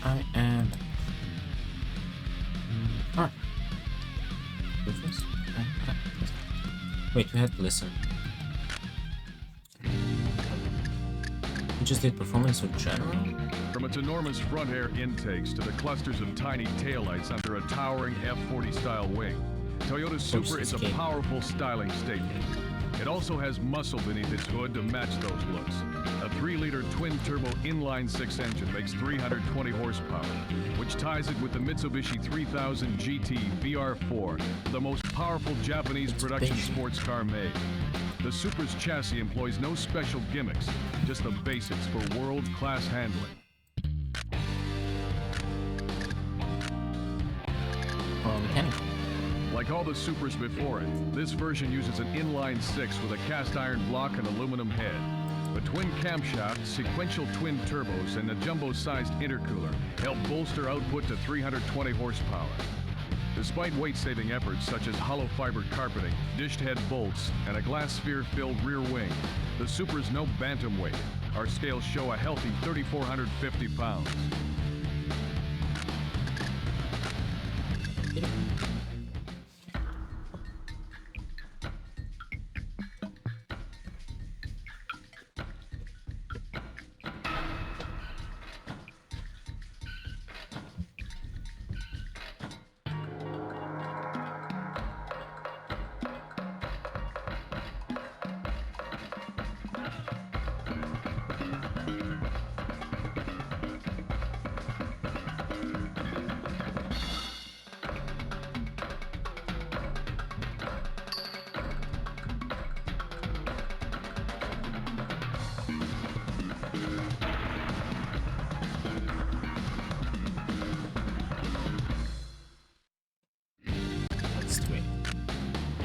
I am. Alright. Ruthless? Wait, we had to listen. You just did performance or general? From its enormous front air intakes to the clusters of tiny taillights under a towering F-40 style wing, Toyota Supra is a powerful styling statement. It also has muscle beneath its hood to match those looks. A 3-liter twin-turbo inline-6 engine makes 320 horsepower, which ties it with the Mitsubishi 3000 GT VR4, the most powerful Japanese production sports car made. The Supra's chassis employs no special gimmicks, just the basics for world-class handling. Mechanical. Like all the Supras before it, this version uses an inline-6 with a cast-iron block and aluminum head. A twin camshaft, sequential twin turbos, and a jumbo-sized intercooler help bolster output to 320 horsepower. Despite weight-saving efforts such as hollow fiber carpeting, dished head bolts, and a glass sphere-filled rear wing, the Supra's no bantamweight. Our scales show a healthy 3,450 pounds.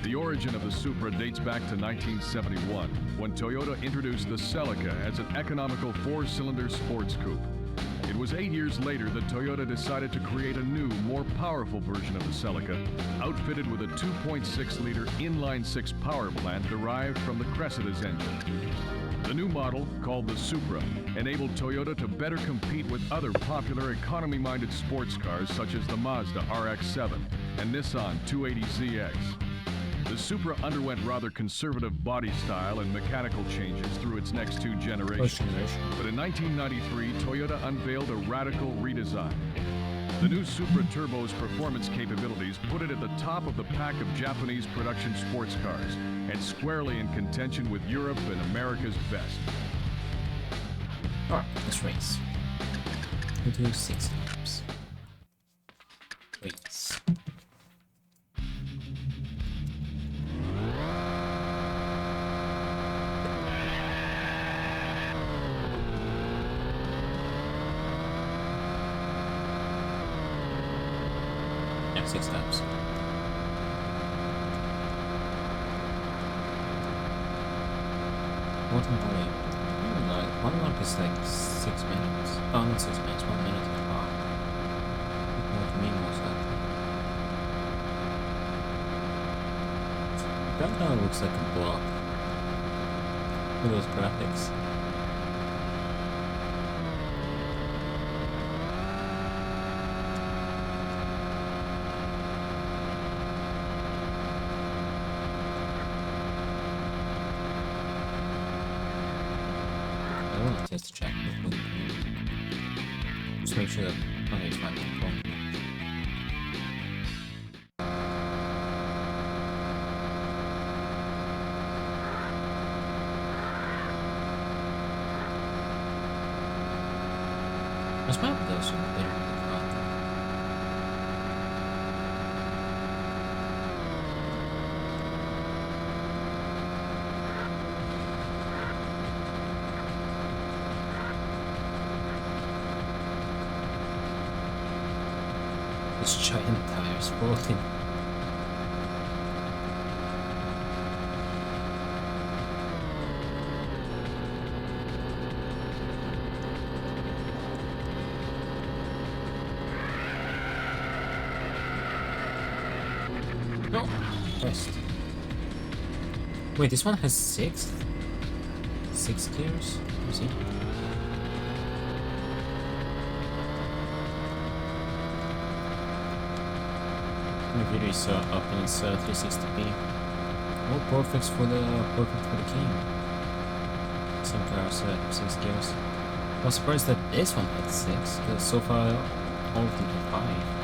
The origin of the Supra dates back to 1971, when Toyota introduced the Celica as an economical 4-cylinder sports coupe. It was 8 years later that Toyota decided to create a new, more powerful version of the Celica, outfitted with a 2.6-liter inline-6 power plant derived from the Cressida's engine. The new model, called the Supra, enabled Toyota to better compete with other popular economy-minded sports cars such as the Mazda RX-7 and Nissan 280ZX. The Supra underwent rather conservative body style and mechanical changes through its next 2 generations. But in 1993, Toyota unveiled a radical redesign. The new Supra Turbo's performance capabilities put it at the top of the pack of Japanese production sports cars and squarely in contention with Europe and America's best. Alright, let's race. We'll do 6 laps. Race. Yeah, 6 laps. What am I doing? Like, 1 lap is like 6 minutes. Oh, not 6 minutes, 1 minute and a half. What to me was that? That now looks like a block. With those graphics. I want to test the track real quick. Just make sure that it's fine. Cool. Let's map those over there. This giant tires floating. No, rest. Wait, this one has 6 gears? You see? My video is up and it's 360p. All perfect for the king. Some cars have 6 gears. I was surprised that this one had 6, because so far all of them have 5.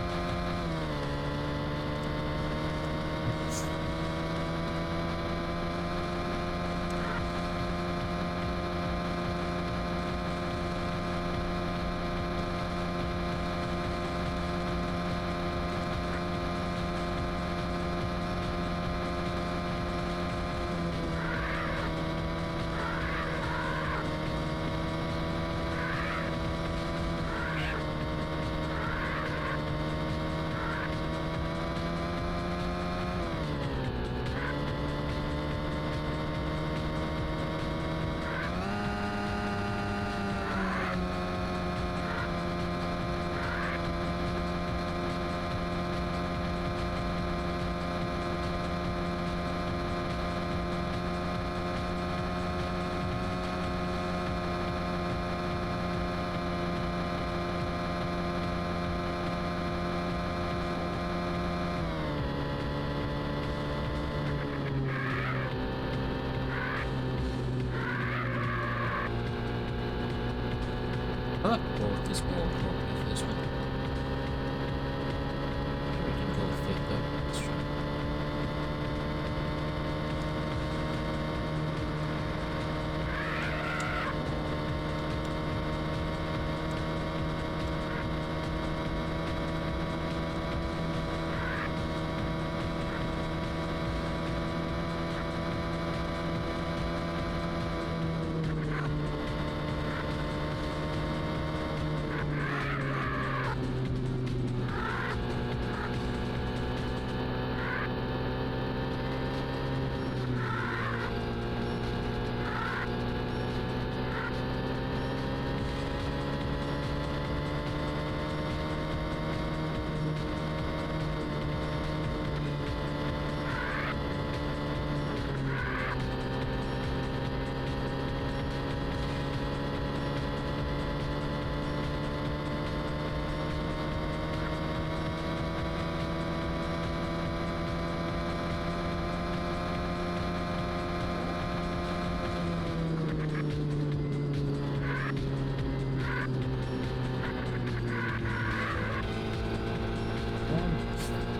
But both is more appropriate for this one. We can go fit though. Let's try.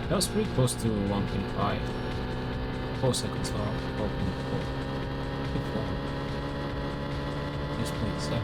That was pretty close to 1.5. 4 seconds off. 4.4. Before. Just 0.7.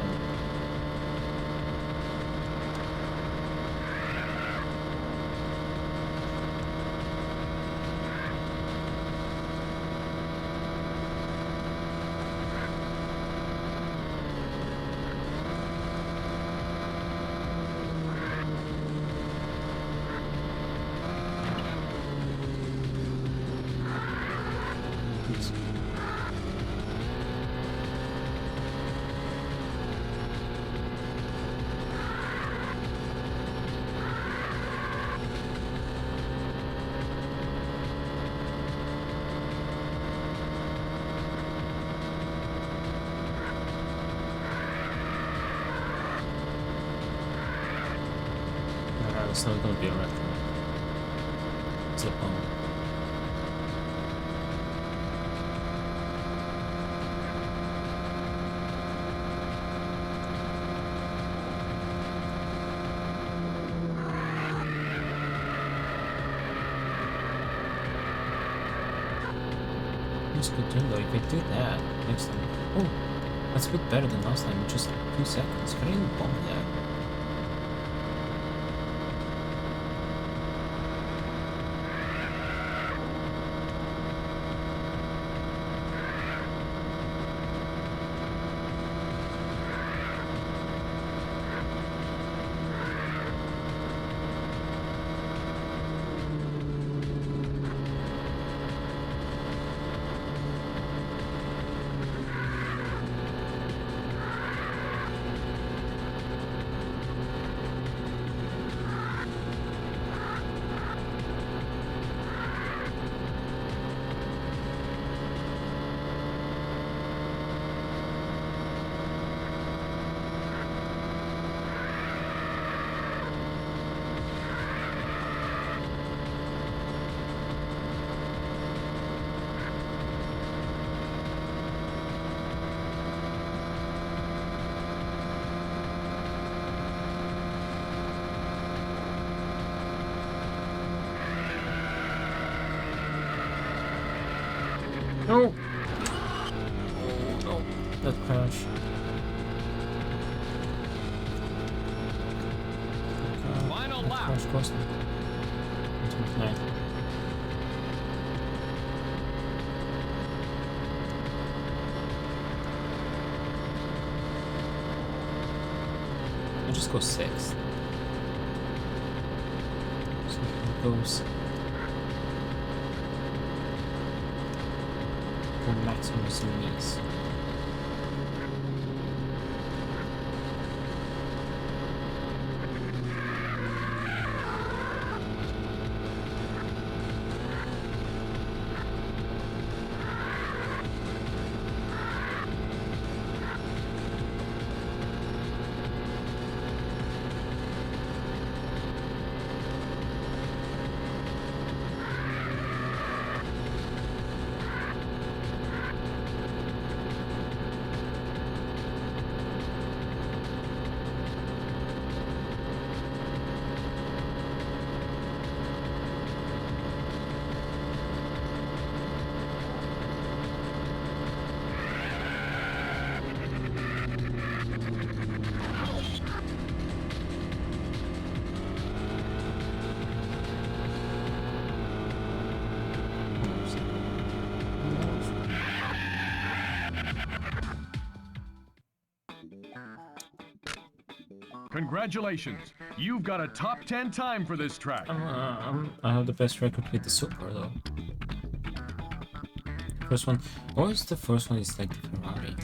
It's not gonna be a record. Zip home. It's good too though, if I do that next time. Oh, that's a bit better than last time, just 2 seconds. Can I even bump that? No! No, that crash. Final That lap. crash cost me. 29. I'll just go 6th. So it goes for maximum CVs. Congratulations! You've got a top 10 time for this track. I have the best record with the Super though. First one. What is the first one? Is like the Ferrari.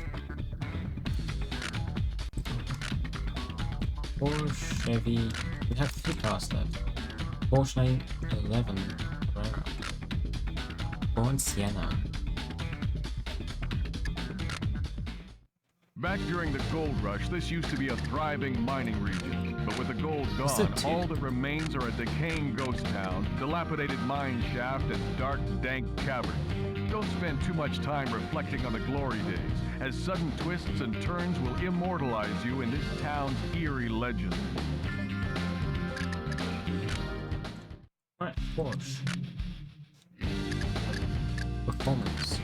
Porsche, Chevy. We have 3 cars left. Porsche 911 Carrera. Born Sienna. Back during the gold rush, this used to be a thriving mining region. But with the gold gone, all that remains are a decaying ghost town, dilapidated mine shaft, and dark, dank caverns. Don't spend too much time reflecting on the glory days, as sudden twists and turns will immortalize you in this town's eerie legend. Alright, Porsche. Performance.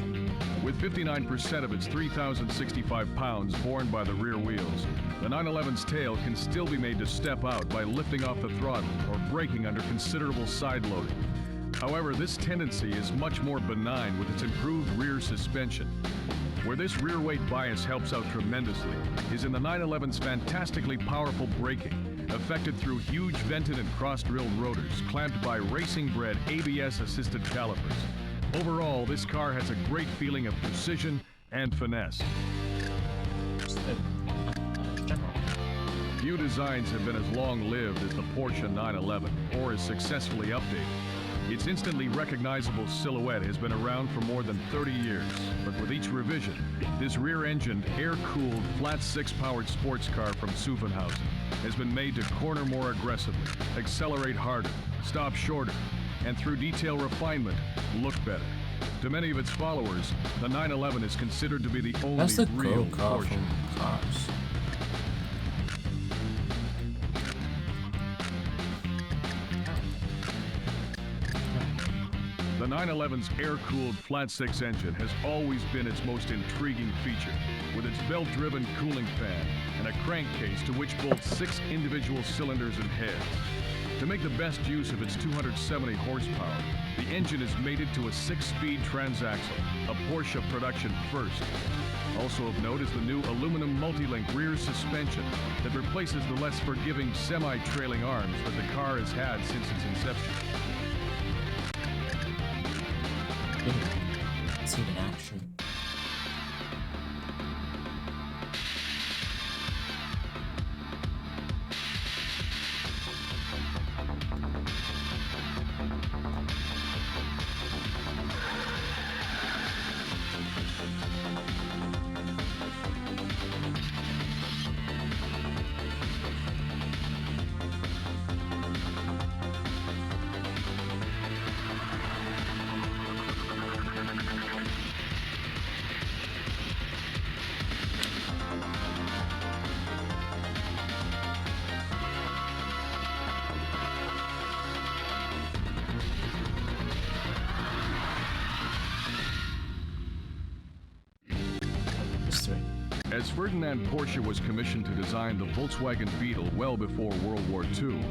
With 59% of its 3,065 pounds borne by the rear wheels, the 911's tail can still be made to step out by lifting off the throttle or braking under considerable side loading. However, this tendency is much more benign with its improved rear suspension. Where this rear weight bias helps out tremendously is in the 911's fantastically powerful braking, effected through huge vented and cross-drilled rotors clamped by racing-bred ABS-assisted calipers. Overall, this car has a great feeling of precision and finesse. Few designs have been as long-lived as the Porsche 911, or as successfully updated. Its instantly recognizable silhouette has been around for more than 30 years, but with each revision, this rear-engined, air-cooled, flat-six-powered sports car from Zuffenhausen has been made to corner more aggressively, accelerate harder, stop shorter, and through detail refinement, look better. To many of its followers, the 911 is considered to be the only That's the real go car Porsche. from Cars. The 911's air-cooled flat-six engine has always been its most intriguing feature, with its belt-driven cooling fan and a crankcase to which bolts 6 individual cylinders and heads. To make the best use of its 270 horsepower, the engine is mated to a 6-speed transaxle, a Porsche production first. Also of note is the new aluminum multi-link rear suspension that replaces the less forgiving semi-trailing arms that the car has had since its inception. See it in action. history. As Ferdinand Porsche was commissioned to design the Volkswagen Beetle well before World War II,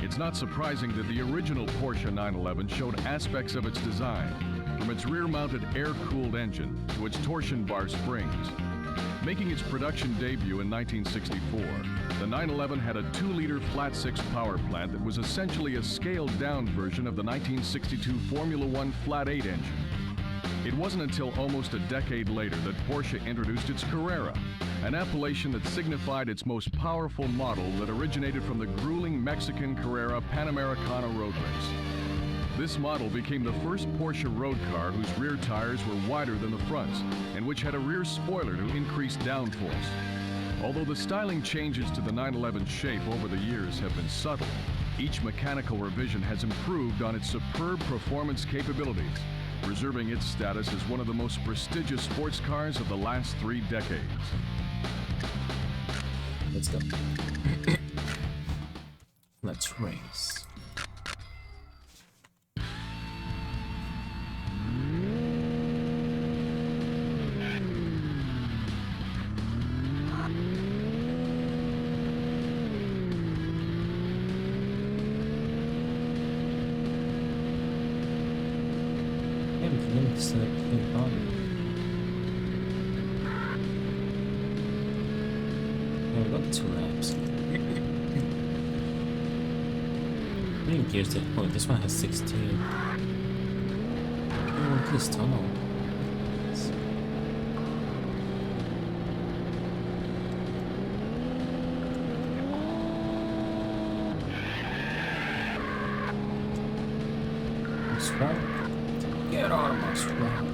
it's not surprising that the original Porsche 911 showed aspects of its design, from its rear-mounted air-cooled engine to its torsion bar springs. Making its production debut in 1964, the 911 had a 2-liter flat-six power plant that was essentially a scaled-down version of the 1962 Formula One flat-8 engine. It wasn't until almost a decade later that Porsche introduced its Carrera, an appellation that signified its most powerful model that originated from the grueling Mexican Carrera Panamericana road race. This model became the first Porsche road car whose rear tires were wider than the fronts and which had a rear spoiler to increase downforce. Although the styling changes to the 911 shape over the years have been subtle, each mechanical revision has improved on its superb performance capabilities, preserving its status as one of the most prestigious sports cars of the last 3 decades. Let's go. Let's race. Yeah, we got 2 laps. How many gears did oh, this one has 16. Oh, look at this tunnel. Swamp? Get out of my swamp.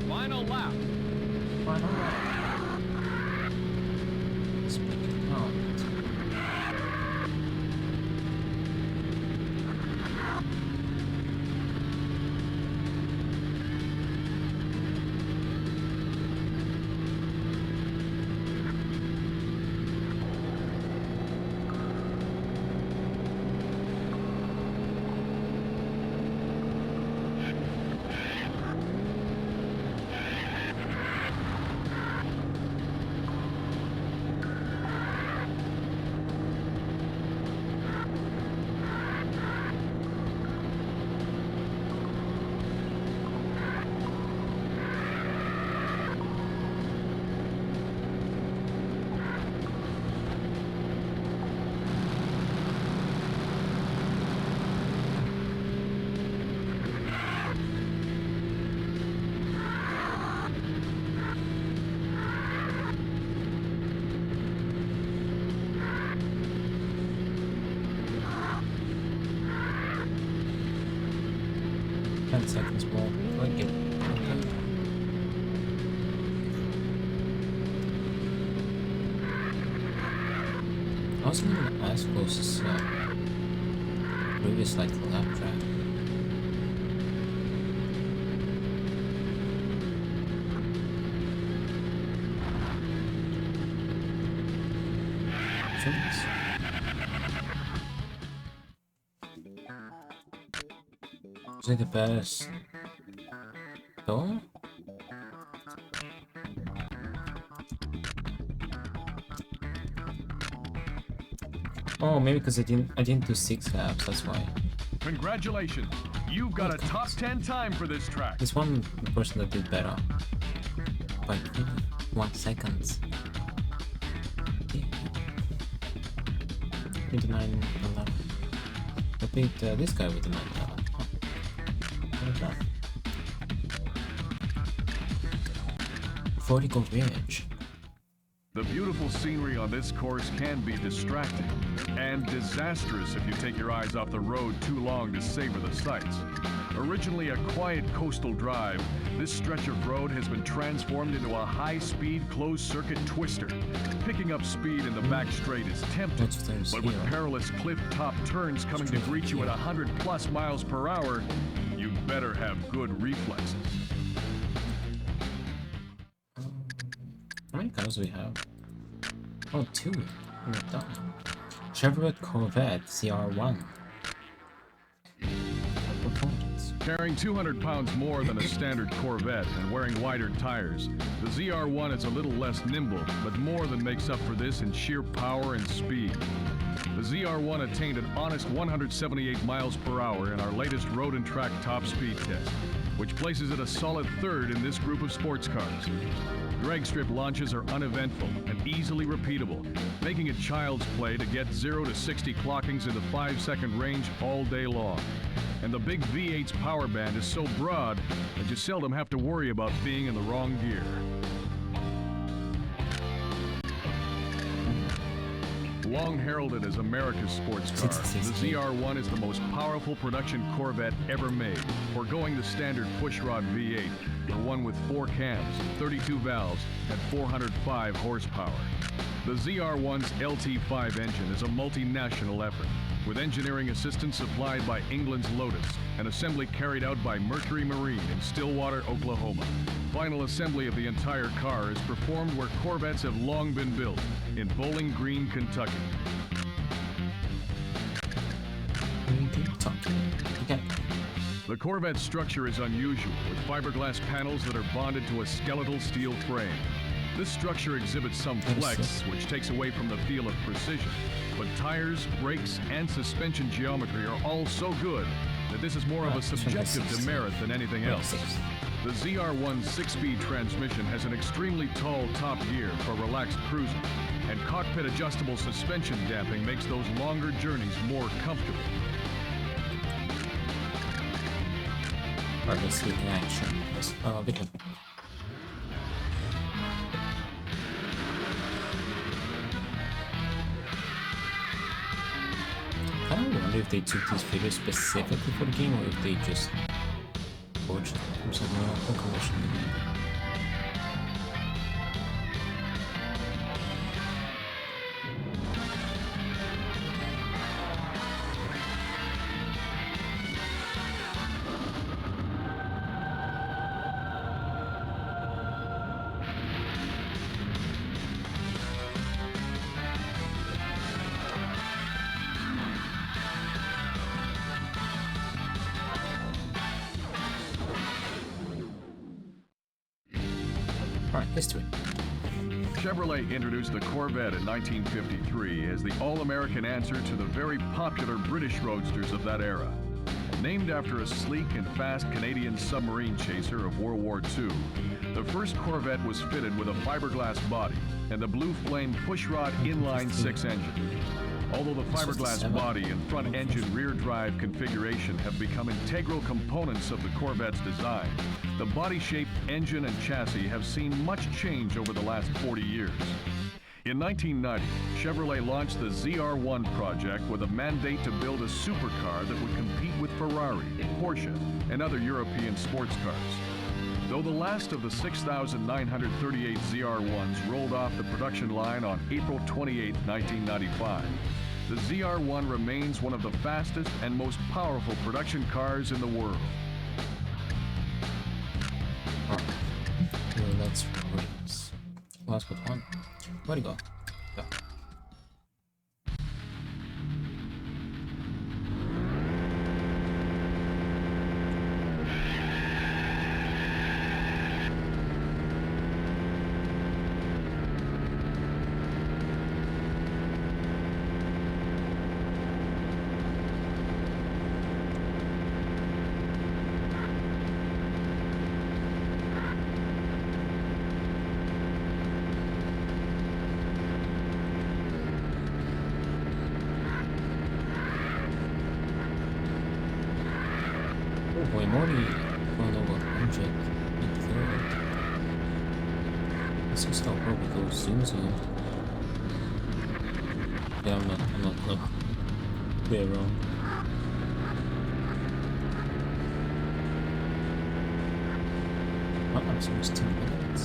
Final lap. Final lap. Speaking out. Seconds more. I get okay. I wasn't even as close as previous like lap track. Is it the best? No? Oh, maybe because I didn't do 6 laps, that's why. Congratulations. You've got a top 10 time for this track. This one person that did better by 1 second. 29.11. I beat this guy with the 9.11. Oh. Well done. 40 gold edge. The beautiful scenery on this course can be distracting and disastrous if you take your eyes off the road too long to savor the sights. Originally a quiet coastal drive, this stretch of road has been transformed into a high-speed closed-circuit twister. Picking up speed in the back straight is tempting, but with perilous cliff-top turns coming to greet you at 100+ miles per hour, you better have good reflexes. How many cars do we have? Oh, 2. We're done. Chevrolet Corvette CR1. Performance. Carrying 200 pounds more than a standard Corvette and wearing wider tires, the ZR1 is a little less nimble, but more than makes up for this in sheer power and speed. The ZR1 attained an honest 178 miles per hour in our latest road and track top speed test, which places it a solid third in this group of sports cars. Drag strip launches are uneventful and easily repeatable, making it child's play to get 0 to 60 clockings into 5-second range all day long. And the big V8's power band is so broad that you seldom have to worry about being in the wrong gear. Long heralded as America's sports car, the ZR1 is the most powerful production Corvette ever made, foregoing the standard pushrod V8 for one with 4 cams, 32 valves, and 405 horsepower. The ZR1's LT5 engine is a multinational effort, with engineering assistance supplied by England's Lotus and assembly carried out by Mercury Marine in Stillwater, Oklahoma. Final assembly of the entire car is performed where Corvettes have long been built, in Bowling Green, Kentucky. Okay. The Corvette's structure is unusual, with fiberglass panels that are bonded to a skeletal steel frame. This structure exhibits some flex, which takes away from the feel of precision. But tires, brakes, and suspension geometry are all so good that this is more of a subjective demerit than anything else. The ZR1's 6-speed transmission has an extremely tall top gear for relaxed cruising, and cockpit adjustable suspension damping makes those longer journeys more comfortable. Alright, let's see in action. Be careful. I don't wonder if they took these videos specifically for the game or if they just forged them or something like commercial. History. Chevrolet introduced the Corvette in 1953 as the all-American answer to the very popular British roadsters of that era. Named after a sleek and fast Canadian submarine chaser of World War II, the first Corvette was fitted with a fiberglass body and the Blue Flame pushrod inline-6 engine. Although the fiberglass body and front-engine rear-drive configuration have become integral components of the Corvette's design, the body shape, engine, and chassis have seen much change over the last 40 years. In 1990, Chevrolet launched the ZR1 project with a mandate to build a supercar that would compete with Ferrari, Porsche, and other European sports cars. Though the last of the 6,938 ZR1s rolled off the production line on April 28, 1995, the ZR1 remains one of the fastest and most powerful production cars in the world. Let's race. Last but one. Where'd he go? Go. I'm already going over 100 in third. This is how probably goes soon. Yeah, I'm not way wrong. Oh, I'm supposed to 10 minutes.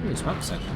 Ooh, it's map section.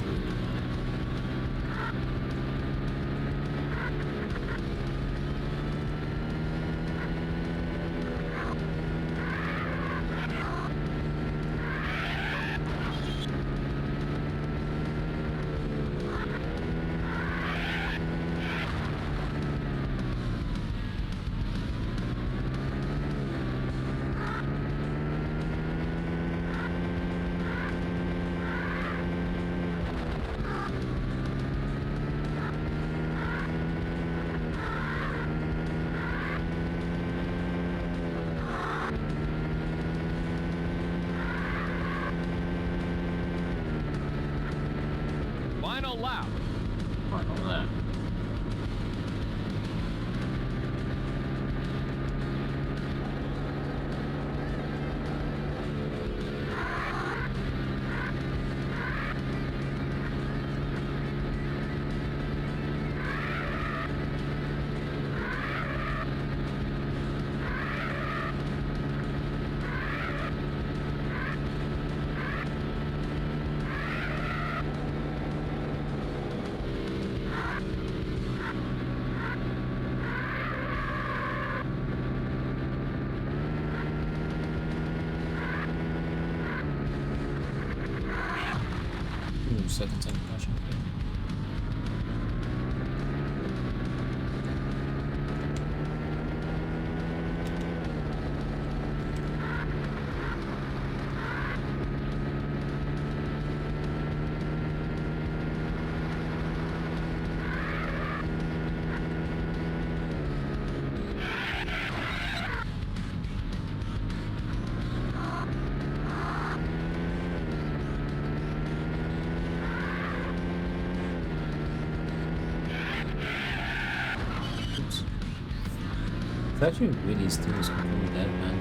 Final lap. Final lap. Ooh, second time crashing. Oops. It's actually really still is completely dead, man.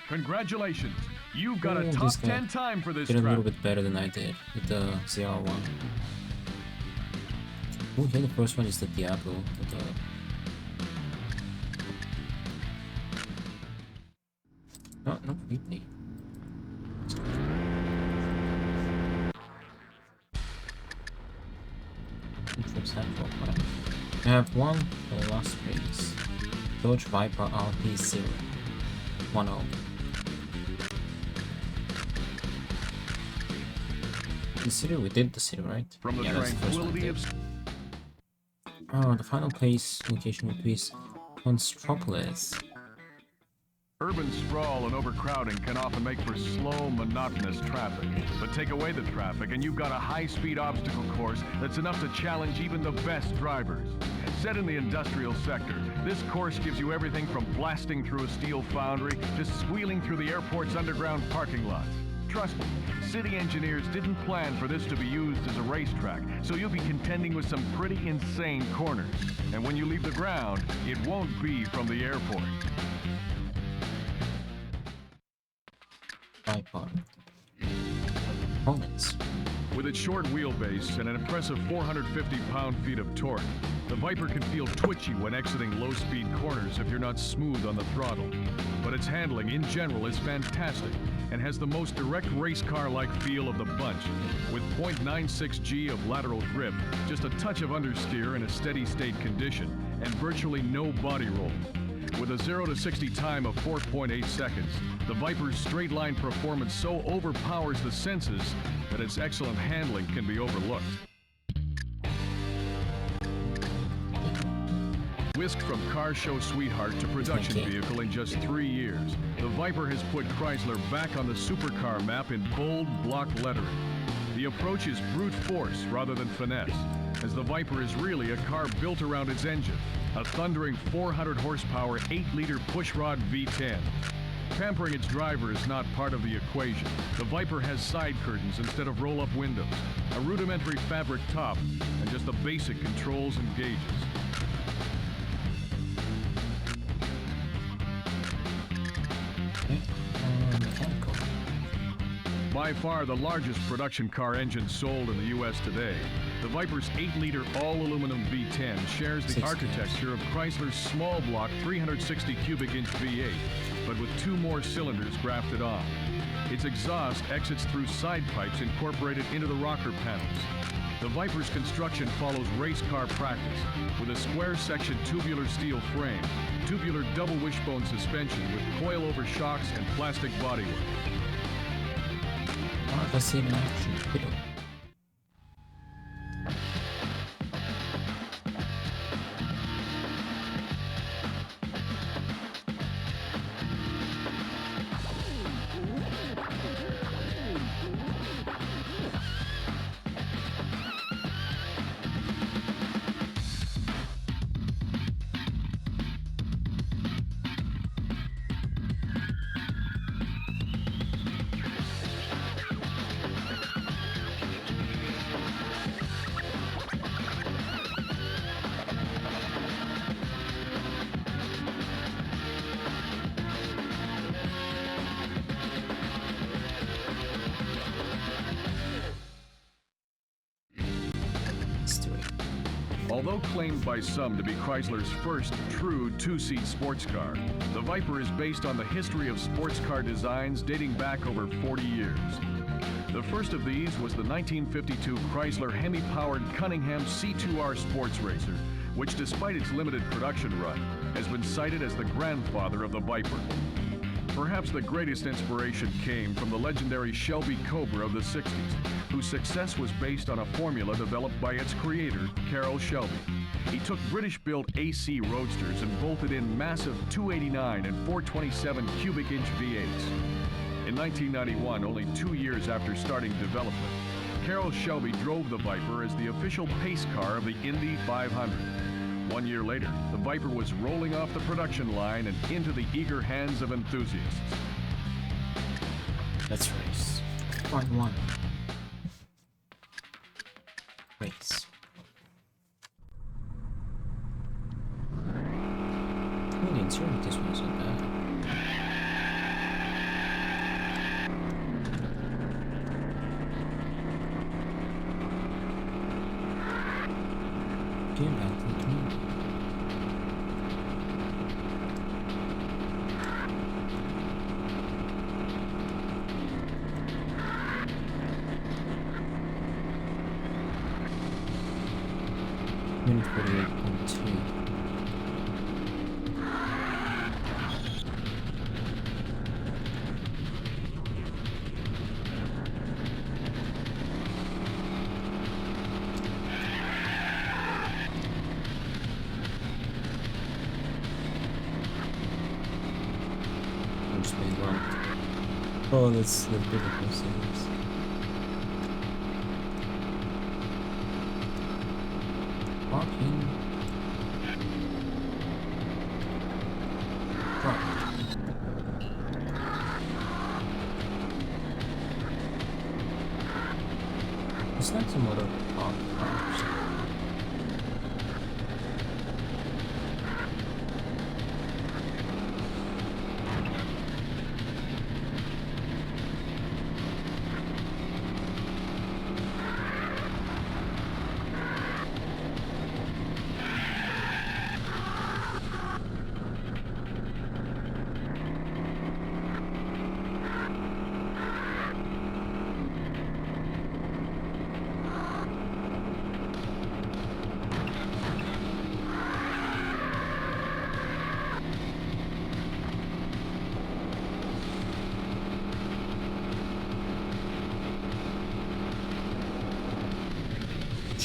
Congratulations. You've got a Oh, top this guy 10 time for this did a little track. bit better than I did with the ZR1. Oh, here the first one is the Diablo. Not really. I have one for the last race. Dodge Viper RP0 10. The city, we did the city, right? From the Yeah, that's the first one. tranquility of Oh, the final place location would be Constropolis. urban sprawl and overcrowding can often make for slow, monotonous traffic. But take away the traffic and you've got a high-speed obstacle course that's enough to challenge even the best drivers. Set in the industrial sector, this course gives you everything from blasting through a steel foundry to squealing through the airport's underground parking lots. Trust me, city engineers didn't plan for this to be used as a racetrack, so you'll be contending with some pretty insane corners. And when you leave the ground, it won't be from the airport. Viper. Opponents. With a its short wheelbase and an impressive 450 pound-feet of torque, the Viper can feel twitchy when exiting low-speed corners if you're not smooth on the throttle. But its handling in general is fantastic and has the most direct race car-like feel of the bunch, with 0.96 G of lateral grip, just a touch of understeer in a steady-state condition, and virtually no body roll. With a 0 to 60 time of 4.8 seconds, the Viper's straight-line performance so overpowers the senses that its excellent handling can be overlooked. Whisked from car show sweetheart to production vehicle in just 3 years, the Viper has put Chrysler back on the supercar map in bold block lettering. The approach is brute force rather than finesse, as the Viper is really a car built around its engine, a thundering 400 horsepower 8-liter pushrod V10. Pampering its driver is not part of the equation. The Viper has side curtains instead of roll-up windows, a rudimentary fabric top, and just the basic controls and gauges. Mechanical. By far the largest production car engine sold in the U.S. today, the Viper's 8-liter all-aluminum V10 shares the architecture of Chrysler's small block 360 cubic inch V8, but with 2 more cylinders grafted on. Its exhaust exits through side pipes incorporated into the rocker panels. The Viper's construction follows race car practice, with a square-section tubular steel frame, tubular double wishbone suspension with coil-over shocks and plastic bodywork. Oh, let's see in action. Although claimed by some to be Chrysler's first true 2-seat sports car, the Viper is based on the history of sports car designs dating back over 40 years. The first of these was the 1952 Chrysler Hemi-powered Cunningham C2R sports racer, which despite its limited production run, has been cited as the grandfather of the Viper. Perhaps the greatest inspiration came from the legendary Shelby Cobra of the 60s, whose success was based on a formula developed by its creator, Carroll Shelby. He took British-built AC roadsters and bolted in massive 289 and 427 cubic inch V8s. In 1991, only 2 years after starting development, Carroll Shelby drove the Viper as the official pace car of the Indy 500. 1 year later, the Viper was rolling off the production line and into the eager hands of enthusiasts. Let's race. Part 1. Race. Oh, the interior of this one isn't bad. Give that to me. Minute 48.2. I'm just being wrong. Oh, that's beautiful series. Parking. Right. It's like some other park cars.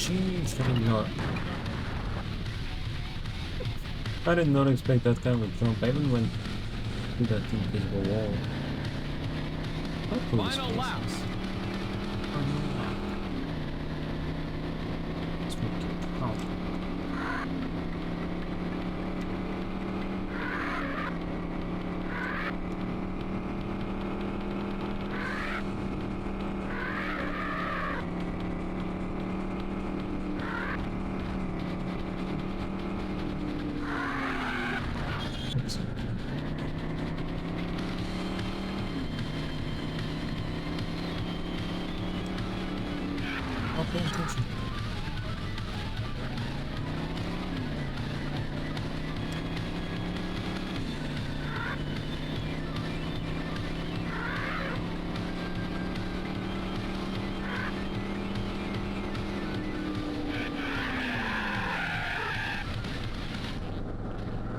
Sheesh, I did not expect that kind of a jump. I even went through that invisible wall. How cool this Final place lap. is. Let's make it count. Oops. Oh, pay attention.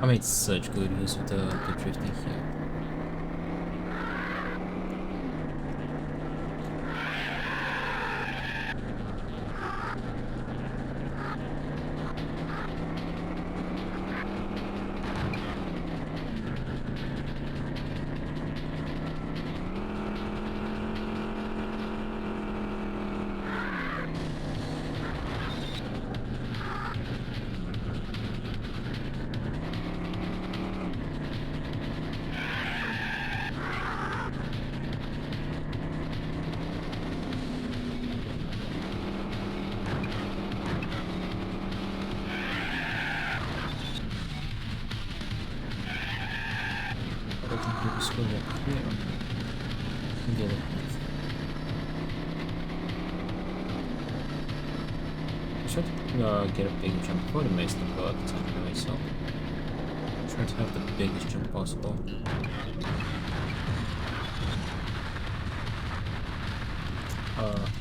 I made such good use of the drifting here. I don't think it was going up here. In the other place. I should get a big jump for the master blow at the time anyway, so try to have the biggest jump possible.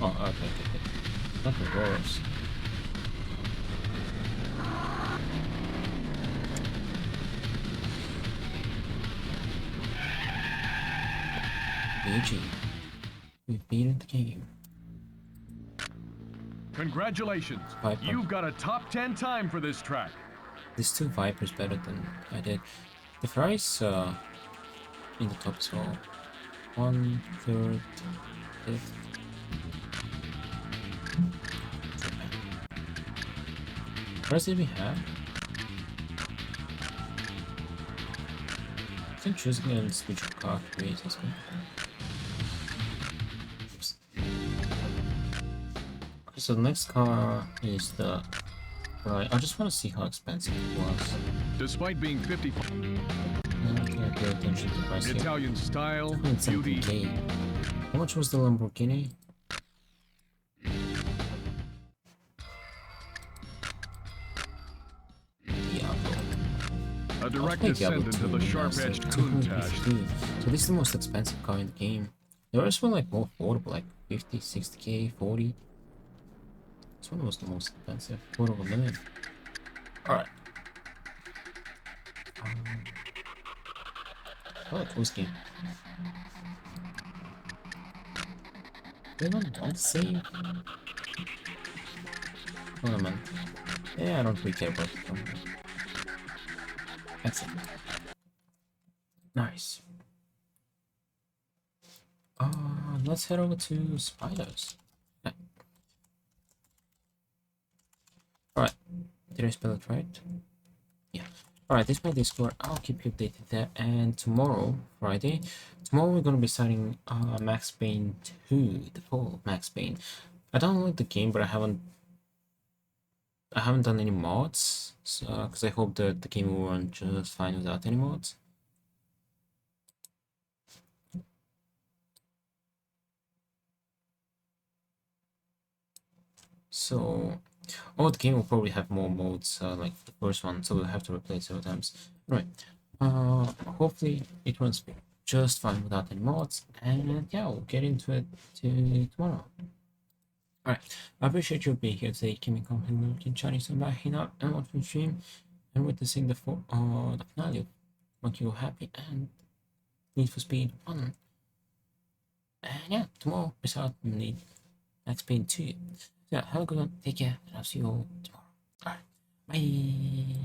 Okay. Not the roars. GG. We've beaten the game. Congratulations. Viper. You've got a top 10 time for this track. This 2 Vipers better than I did. The Ferrari's in the top, so 1, 3rd, 5th. What else did we have? I think choosing a speech car race as well. Oops. Okay, so the next car is the. Right, I just want to see how expensive it was. Despite being 50, Okay, I pay attention to the price here. Italian style, beauty. 170K. How much was the Lamborghini? A direct descendant to the sharp-edged Countach. So this is the most expensive car in the game. The rest were like more affordable, like 50, 60K, 40. This one was the most expensive, quarter of a million. Alright. Oh, close game. Anyone want to save? Oh man. Yeah, I don't really care about it. Excellent. Nice. Let's head over to Spiders. Okay. Alright. Did I spell it right? Yeah. Alright, this is my Discord. I'll keep you updated there. And tomorrow, Friday, we're gonna be starting Max Payne 2, the full Max Payne. I downloaded the game, but I haven't done any mods, because I hope that the game will run just fine without any mods. So, the game will probably have more modes like the first one, so we'll have to replay it several times. Right. Hopefully it runs just fine without any mods, and yeah, we'll get into it tomorrow. Alright, I appreciate you being here today, keeping comment, looking, chatting, so by hanging out and watching the stream, and witnessing the finale of Make You Happy and Need for Speed 1. And yeah, tomorrow we start Max Payne 2. yeah, have a good one. Take care, and I'll see you all tomorrow. All right, bye.